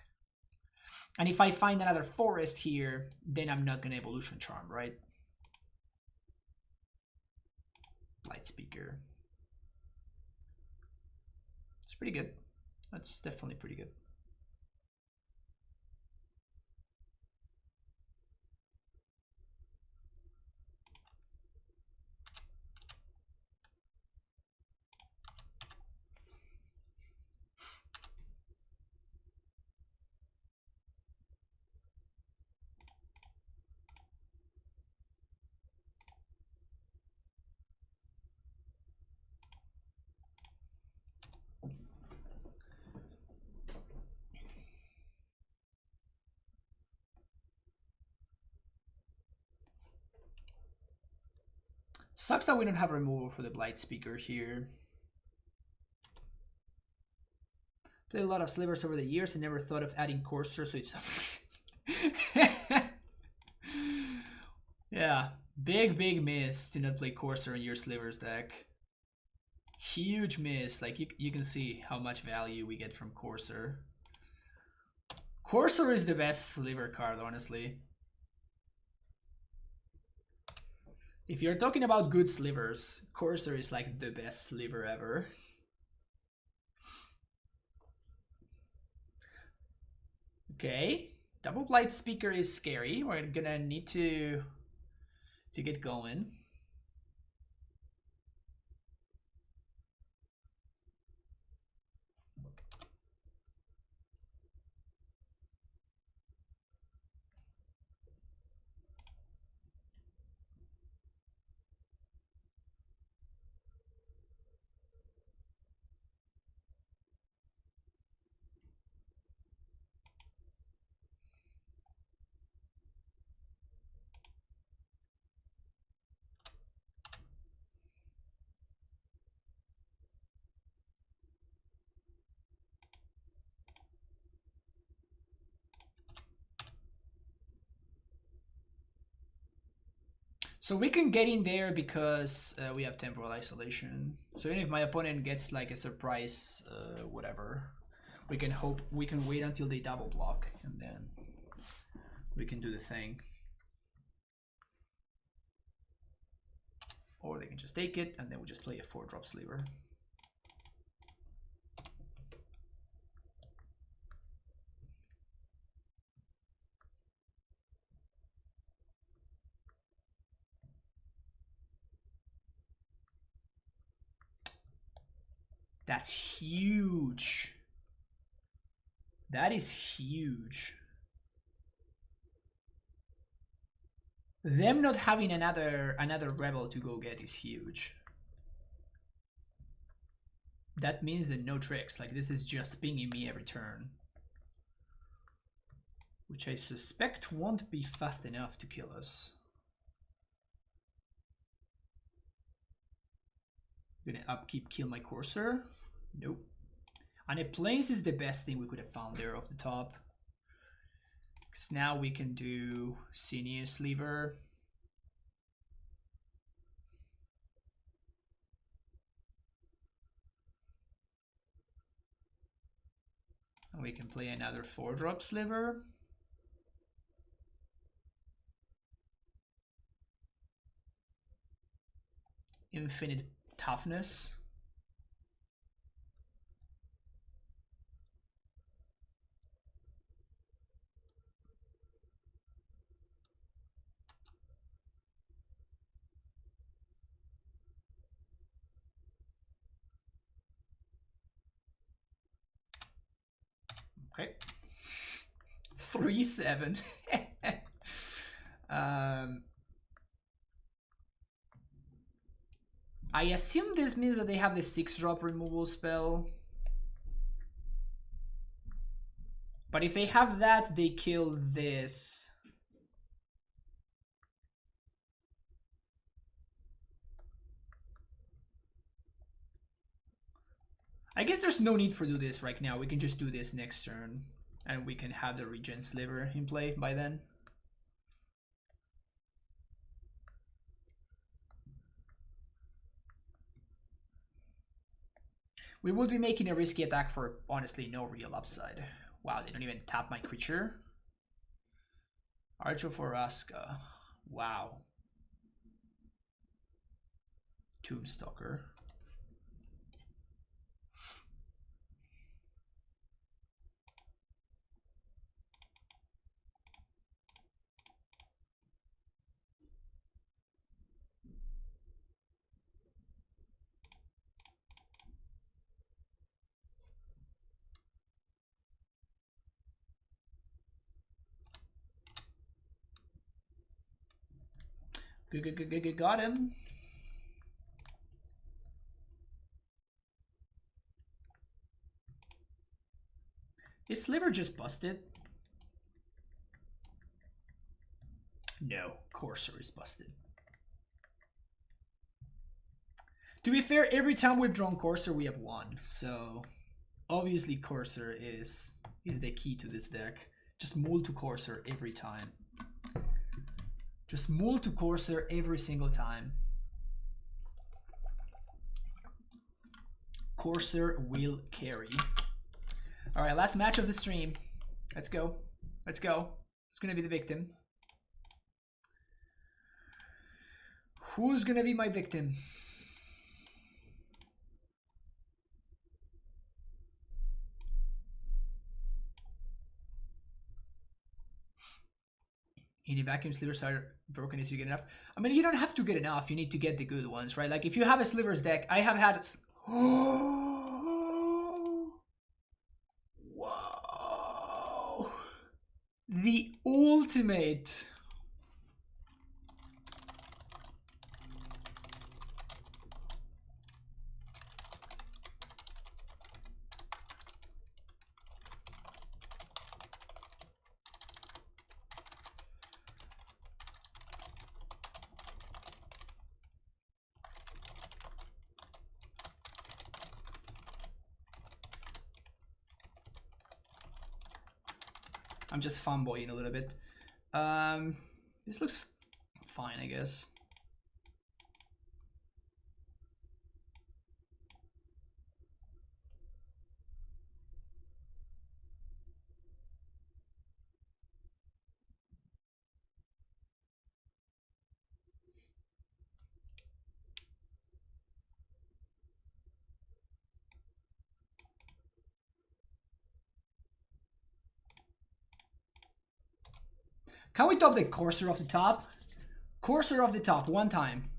And if I find another forest here, then I'm not gonna Evolution Charm, right? Light Speaker. It's pretty good. That's definitely pretty good. Sucks that we don't have removal for the Blight Speaker here. Played a lot of slivers over the years and never thought of adding Courser, so it's... yeah, big miss to not play Courser in your slivers deck. Huge miss. Like, you can see how much value we get from Courser. Courser is the best sliver card, honestly. If you're talking about good slivers, Courser is like the best sliver ever. Okay, double Blight Speaker is scary. We're gonna need to get going. So we can get in there because we have temporal isolation. So even if my opponent gets like a surprise, whatever, we can wait until they double block and then we can do the thing. Or they can just take it and then we just play a 4-drop sliver. That's huge. That is huge. Them not having another rebel to go get is huge. That means that no tricks. Like this is just pinging me every turn. Which I suspect won't be fast enough to kill us. Gonna upkeep kill my Courser? Nope. And a Plains is the best thing we could have found there off the top. Because now we can do Sinuous Lever. And we can play another 4-drop sliver. Infinite Toughness. Okay. 3-7. I assume this means that they have the 6-drop removal spell. But if they have that, they kill this. I guess there's no need for do this right now. We can just do this next turn. And we can have the Regen Sliver in play by then. We would be making a risky attack for, honestly, no real upside. Wow, they don't even tap my creature. Archer for Aska. Wow. Tombstalker. Got him. Is Sliver just busted? No, Courser is busted. To be fair, every time we've drawn Courser, we have won. So obviously Courser is the key to this deck. Just mull to Courser every time. Just mull to Courser every single time. Courser will carry. All right, last match of the stream. Let's go. Let's go. Who's gonna be the victim? Who's gonna be my victim? Any vacuum slivers are broken if you get enough. I mean, you don't have to get enough. You need to get the good ones, right? Like if you have a slivers deck, I have had. Wow! The ultimate. I'm just fanboying a little bit. This looks fine, I guess. Can we top the cursor of the top? Cursor of the top, one time.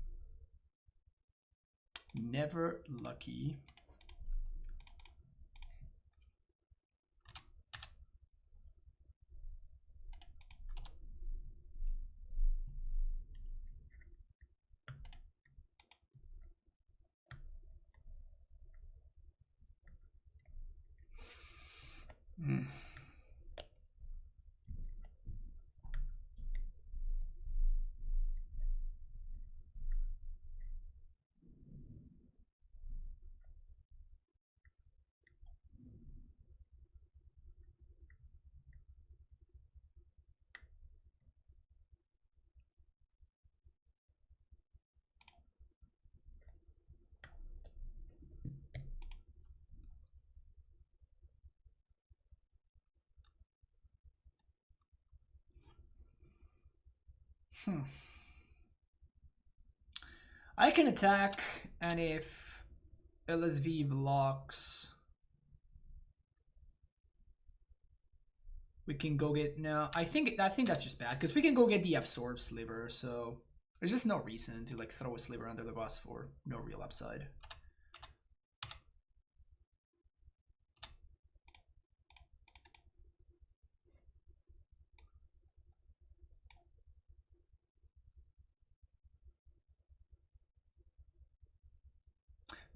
Never lucky. Mm. I can attack, and if LSV blocks, we can go get... No, I think that's just bad, because we can go get the absorb sliver, so there's just no reason to like throw a sliver under the bus for no real upside.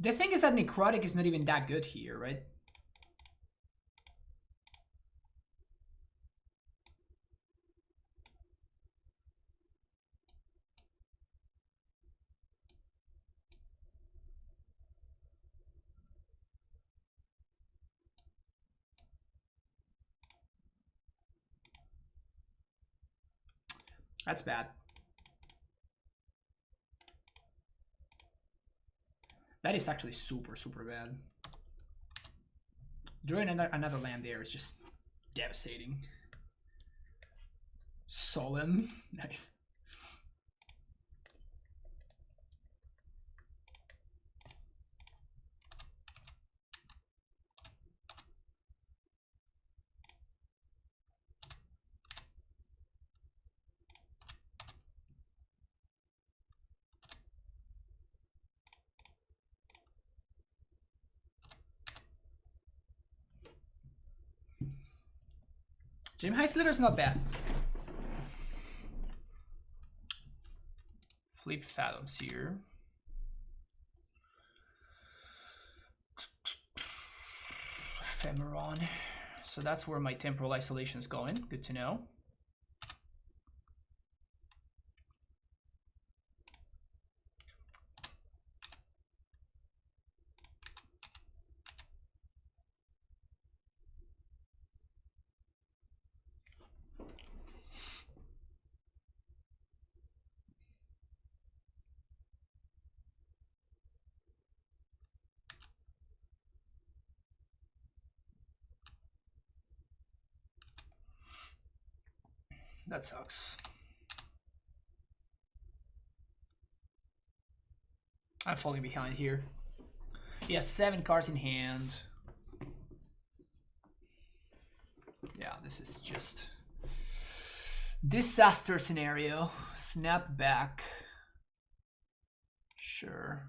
The thing is that Necrotic is not even that good here, right? That's bad. That is actually super, super bad. Drawing another land there is just devastating. Solemn. Nice. Gem High Sliver's not bad. Flip Fathoms here. Ephemeron. So that's where my temporal isolation is going. Good to know. That sucks. I'm falling behind here. He has 7 cards in hand. Yeah, this is just disaster scenario. Snap back. Sure.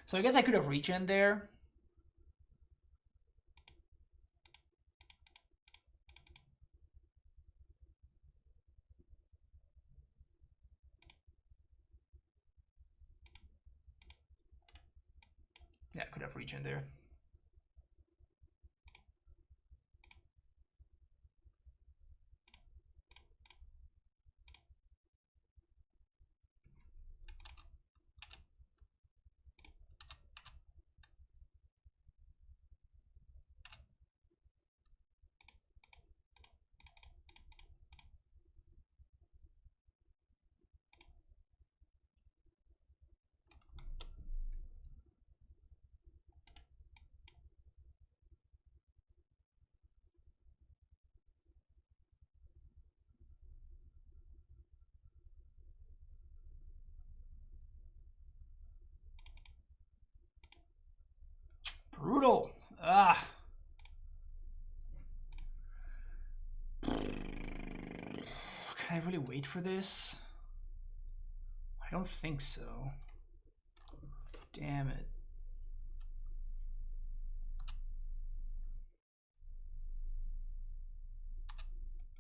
So I guess I could have regen there. Yeah, I could have regen there. Can I really wait for this? I don't think so. Damn it.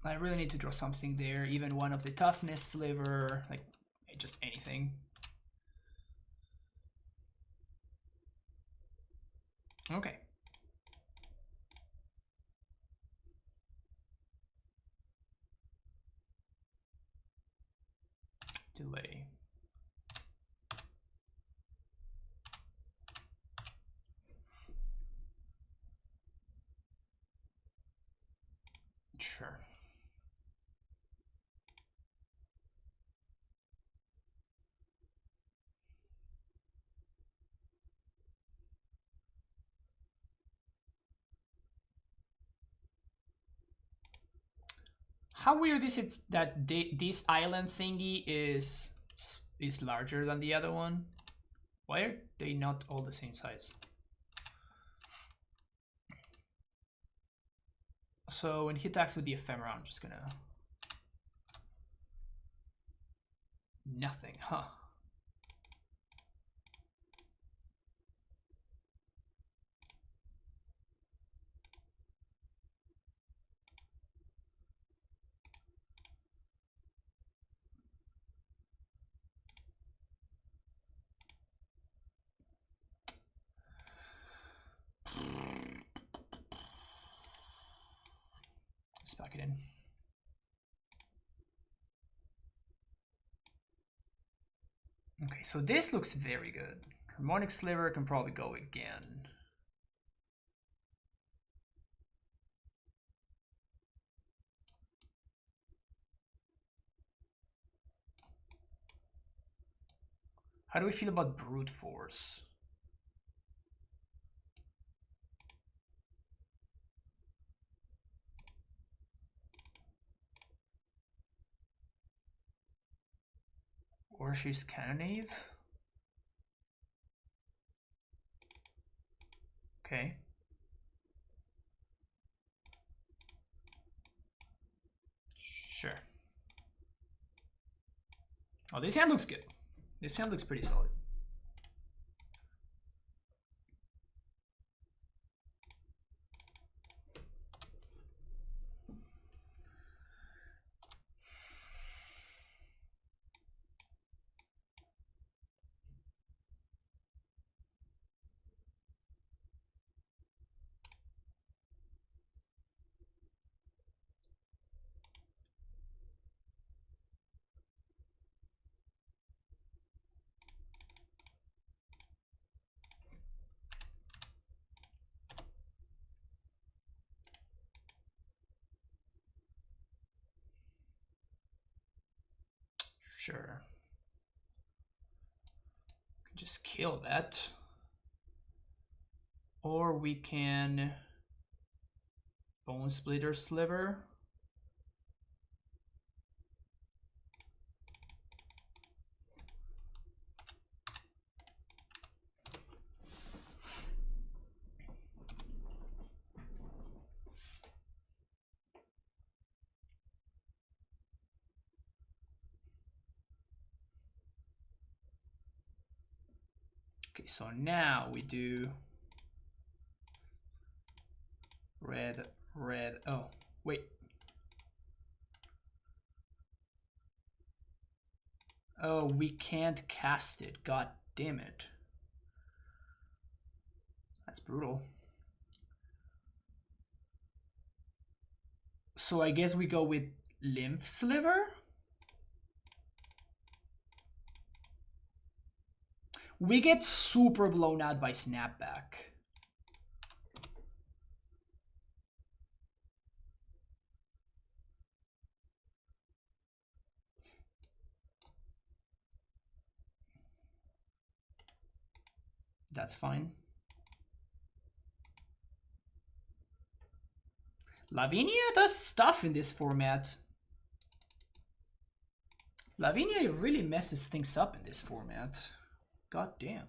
I really need to draw something there, even one of the toughness sliver, like just anything. Okay. Delay. Sure. How weird is it that this island thingy is larger than the other one? Why are they not all the same size? So when he attacks with the ephemera, I'm just gonna... Nothing, huh? Let's pack it in. Okay, so this looks very good. Harmonic Sliver can probably go again. How do we feel about Brute Force? Or she's Cannonade? Okay. Sure. Oh, this hand looks good. This hand looks pretty solid. Sure. Just kill that. Or we can Bone Splitter Sliver. Okay, so now we do red, red. Oh, wait. Oh, we can't cast it. God damn it. That's brutal. So I guess we go with Lymph Sliver? We get super blown out by Snapback. That's fine. Lavinia does stuff in this format. Lavinia really messes things up in this format. God damn.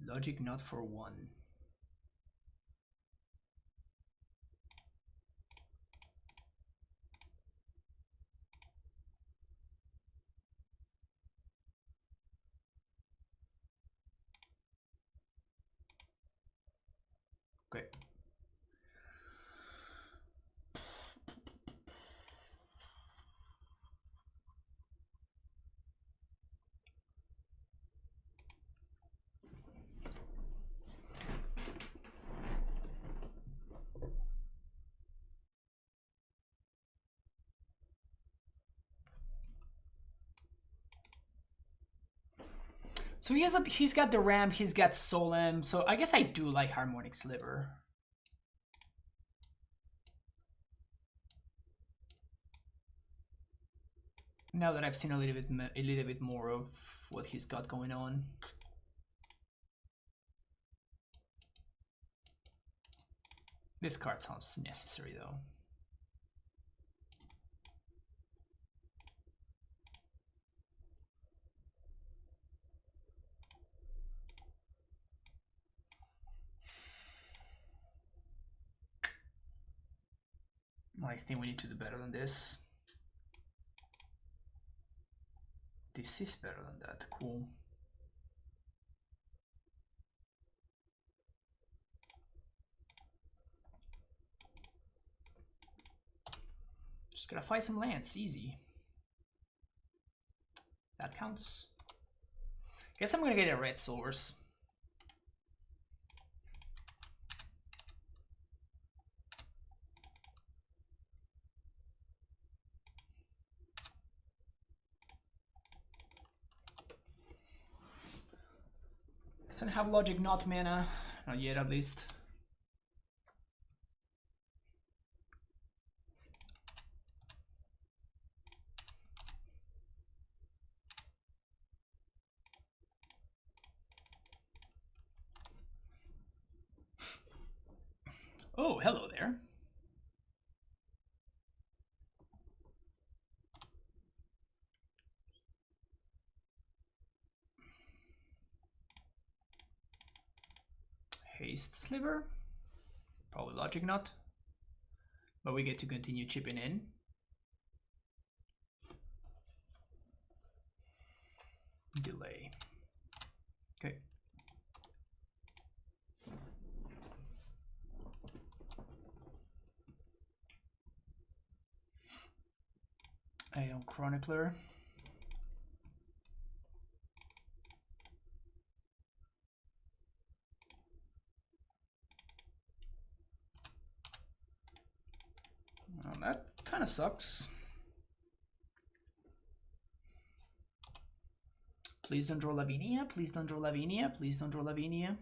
Logic not for one. Great. So he's got the ramp, he's got Solem, so I guess I do like Harmonic Sliver. Now that I've seen a little bit more of what he's got going on. This card sounds necessary though. I think we need to do better than this. This is better than that. Cool. Just gotta fight some lands. Easy. That counts. Guess I'm gonna get a red source. Doesn't have logic, not mana. Not yet, at least. Oh, hello there. Haste Sliver. Probably logic not. But we get to continue chipping in. Delay. Okay. Aeon Chronicler. Well, that kind of sucks. Please don't draw Lavinia. Please don't draw Lavinia. Please don't draw Lavinia.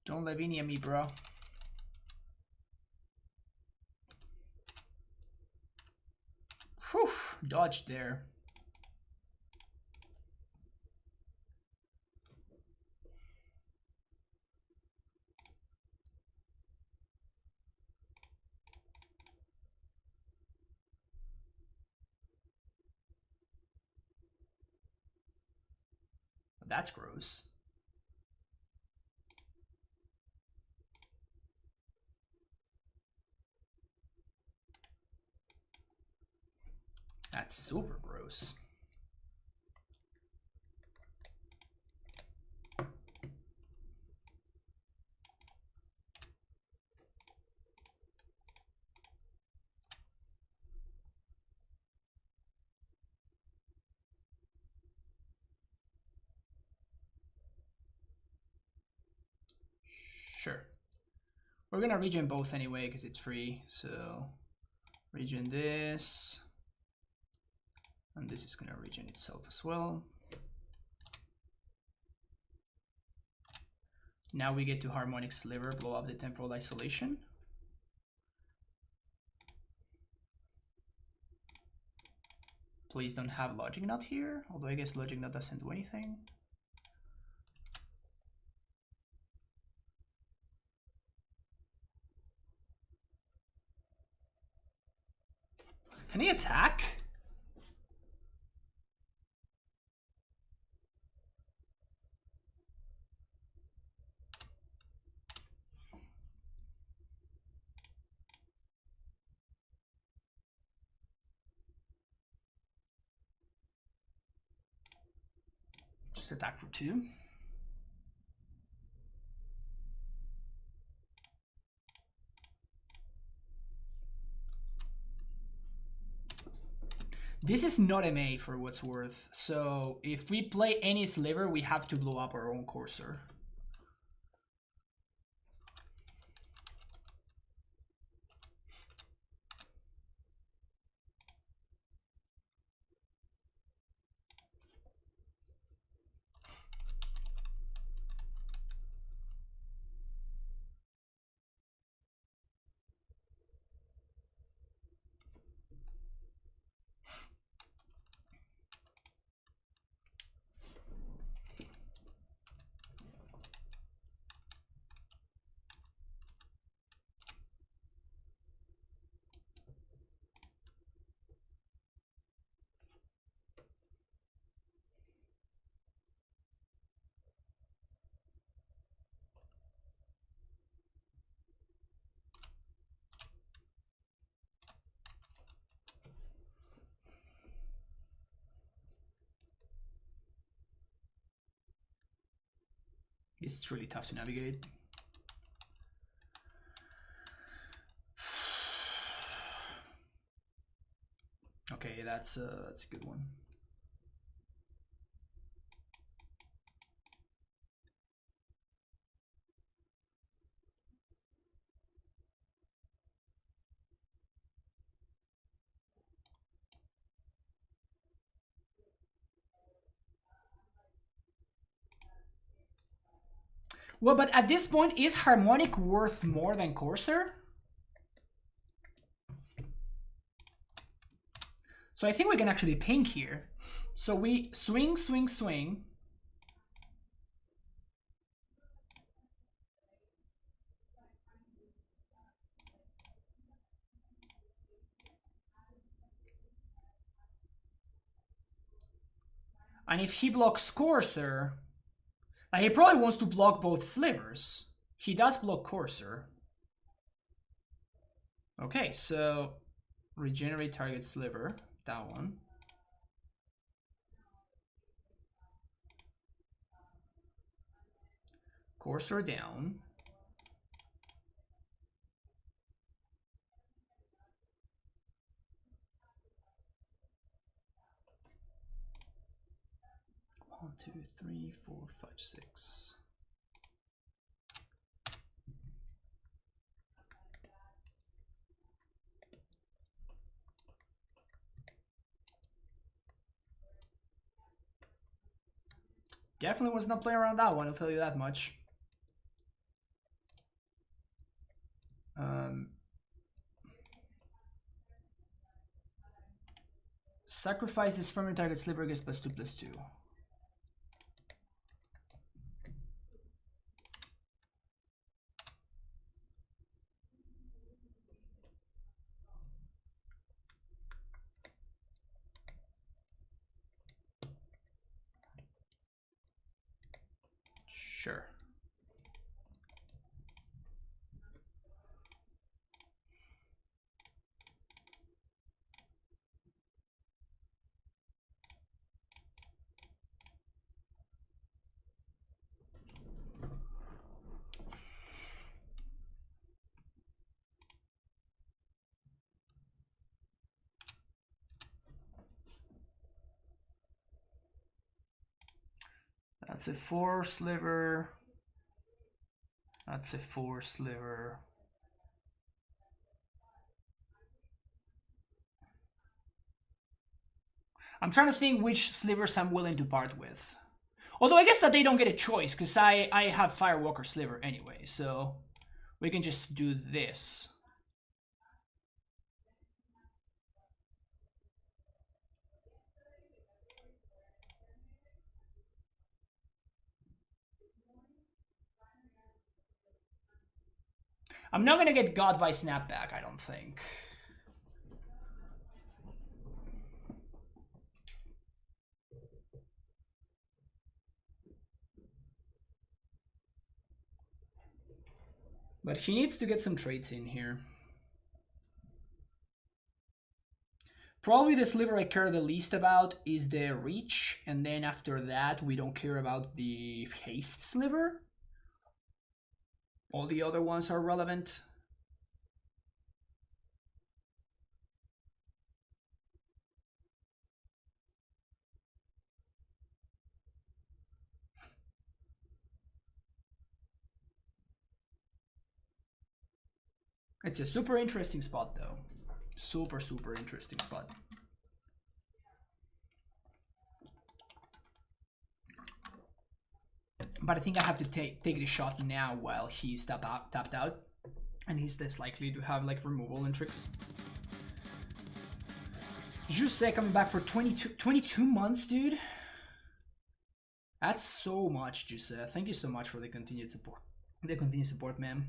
Don't Lavinia me, bro. Whew, dodged there. That's gross. That's super gross. Sure. We're gonna regen both anyway because it's free. So regen this. And this is gonna regen itself as well. Now we get to harmonic sliver, blow up the temporal isolation. Please don't have logic knot here, although I guess logic knot doesn't do anything. Can he attack? Just attack for 2. This is not MA for what's worth, so if we play any sliver, we have to blow up our own courser. It's really tough to navigate. Okay, that's a good one. Well, but at this point, is harmonic worth more than courser? So I think we can actually ping here. So we swing, swing, swing. And if he blocks courser, he probably wants to block both slivers. He does block courser. Okay, so regenerate target sliver, that one. Courser down. One, two, three, four, five, six. Definitely was not playing around that one, I'll tell you that much. Sacrifice this permanent target sliver gets +2/+2. Sure. That's a 4 sliver. That's a 4 sliver. I'm trying to think which slivers I'm willing to part with. Although I guess that they don't get a choice, because I have Firewalker Sliver anyway, so we can just do this. I'm not gonna get got by Snapback, I don't think. But he needs to get some trades in here. Probably the sliver I care the least about is the reach, and then after that we don't care about the haste sliver. All the other ones are relevant. It's a super interesting spot though. Super interesting spot. But I think I have to take the shot now while he's tapped out. And he's less likely to have like removal and tricks. Jusei coming back for 22 months, dude. That's so much, Jusei. Thank you so much for the continued support. The continued support, man.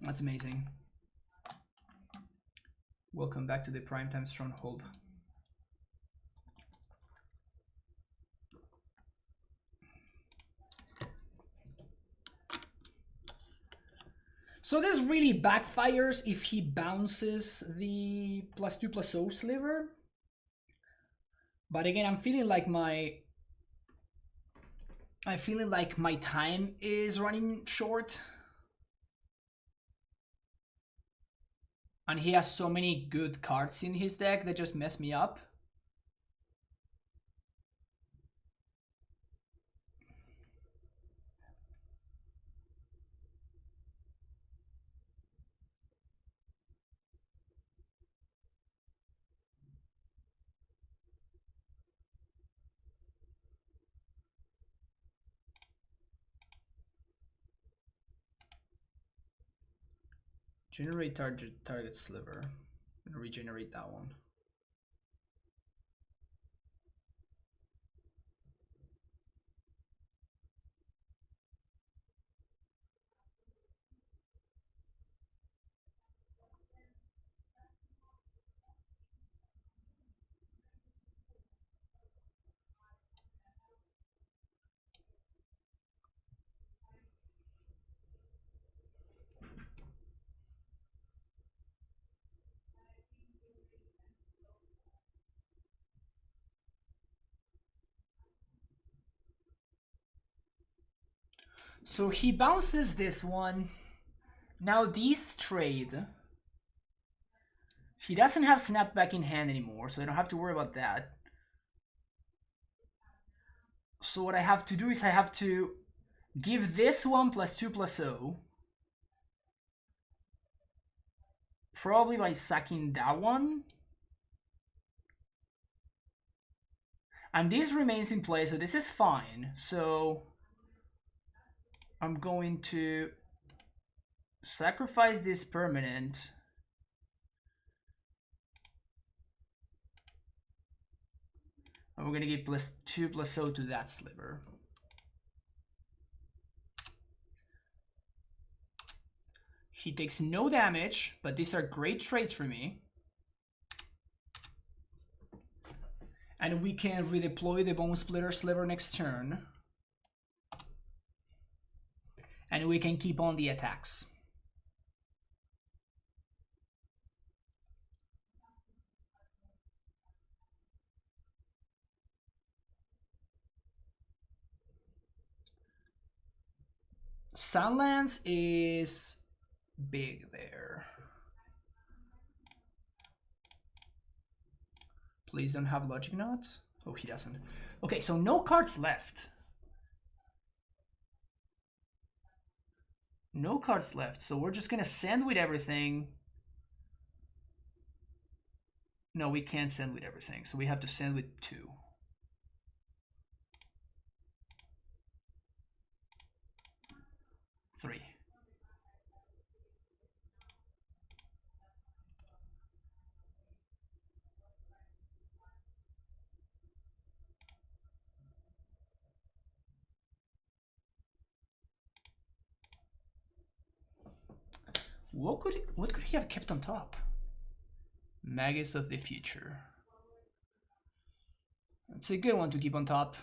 That's amazing. Welcome back to the Primetime Stronghold. So this really backfires if he bounces the +2/+0 sliver. But again, I'm feeling like my time is running short. And he has so many good cards in his deck that just mess me up. Generate target sliver. I'm gonna regenerate that one. So he bounces this one. Now these trade. He doesn't have Snapback in hand anymore, so I don't have to worry about that. So what I have to do is I have to give this one +2/+0. Probably by sacking that one. And this remains in place, so this is fine. So I'm going to sacrifice this permanent. And we're going to give +2/+0 to that sliver. He takes no damage, but these are great trades for me. And we can redeploy the Bone Splitter Sliver next turn. And we can keep on the attacks. Sunlance is big there. Please don't have Logic Knot. Oh, he doesn't. Okay, so no cards left. No cards left, so we're just gonna send with everything. No, we can't send with everything, so we have to send with 2. 3. What could he have kept on top? Magus of the Future. That's a good one to keep on top.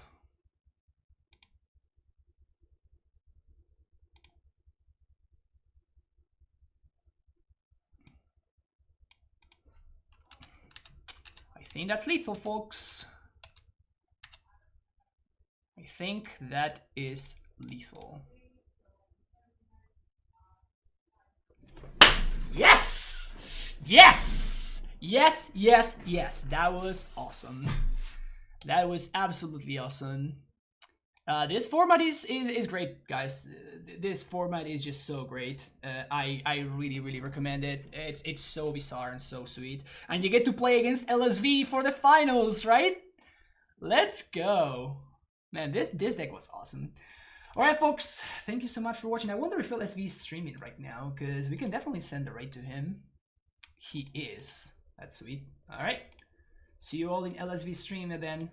I think that's lethal, folks. I think that is lethal. Yes! Yes! Yes, yes, yes. That was awesome. That was absolutely awesome. This format is great, guys. This format is just so great. I really recommend it. It's so bizarre and so sweet. And you get to play against LSV for the finals, right? Let's go. Man, this deck was awesome. Alright, folks, thank you so much for watching. I wonder if LSV is streaming right now, because we can definitely send the raid to him. He is. That's sweet. Alright. See you all in LSV stream, and then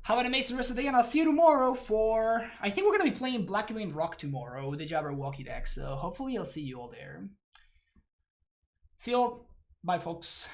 have an amazing rest of the day, and I'll see you tomorrow for... I think we're going to be playing Black Green Rock tomorrow with the Jabberwocky deck, so hopefully I'll see you all there. See you all. Bye, folks.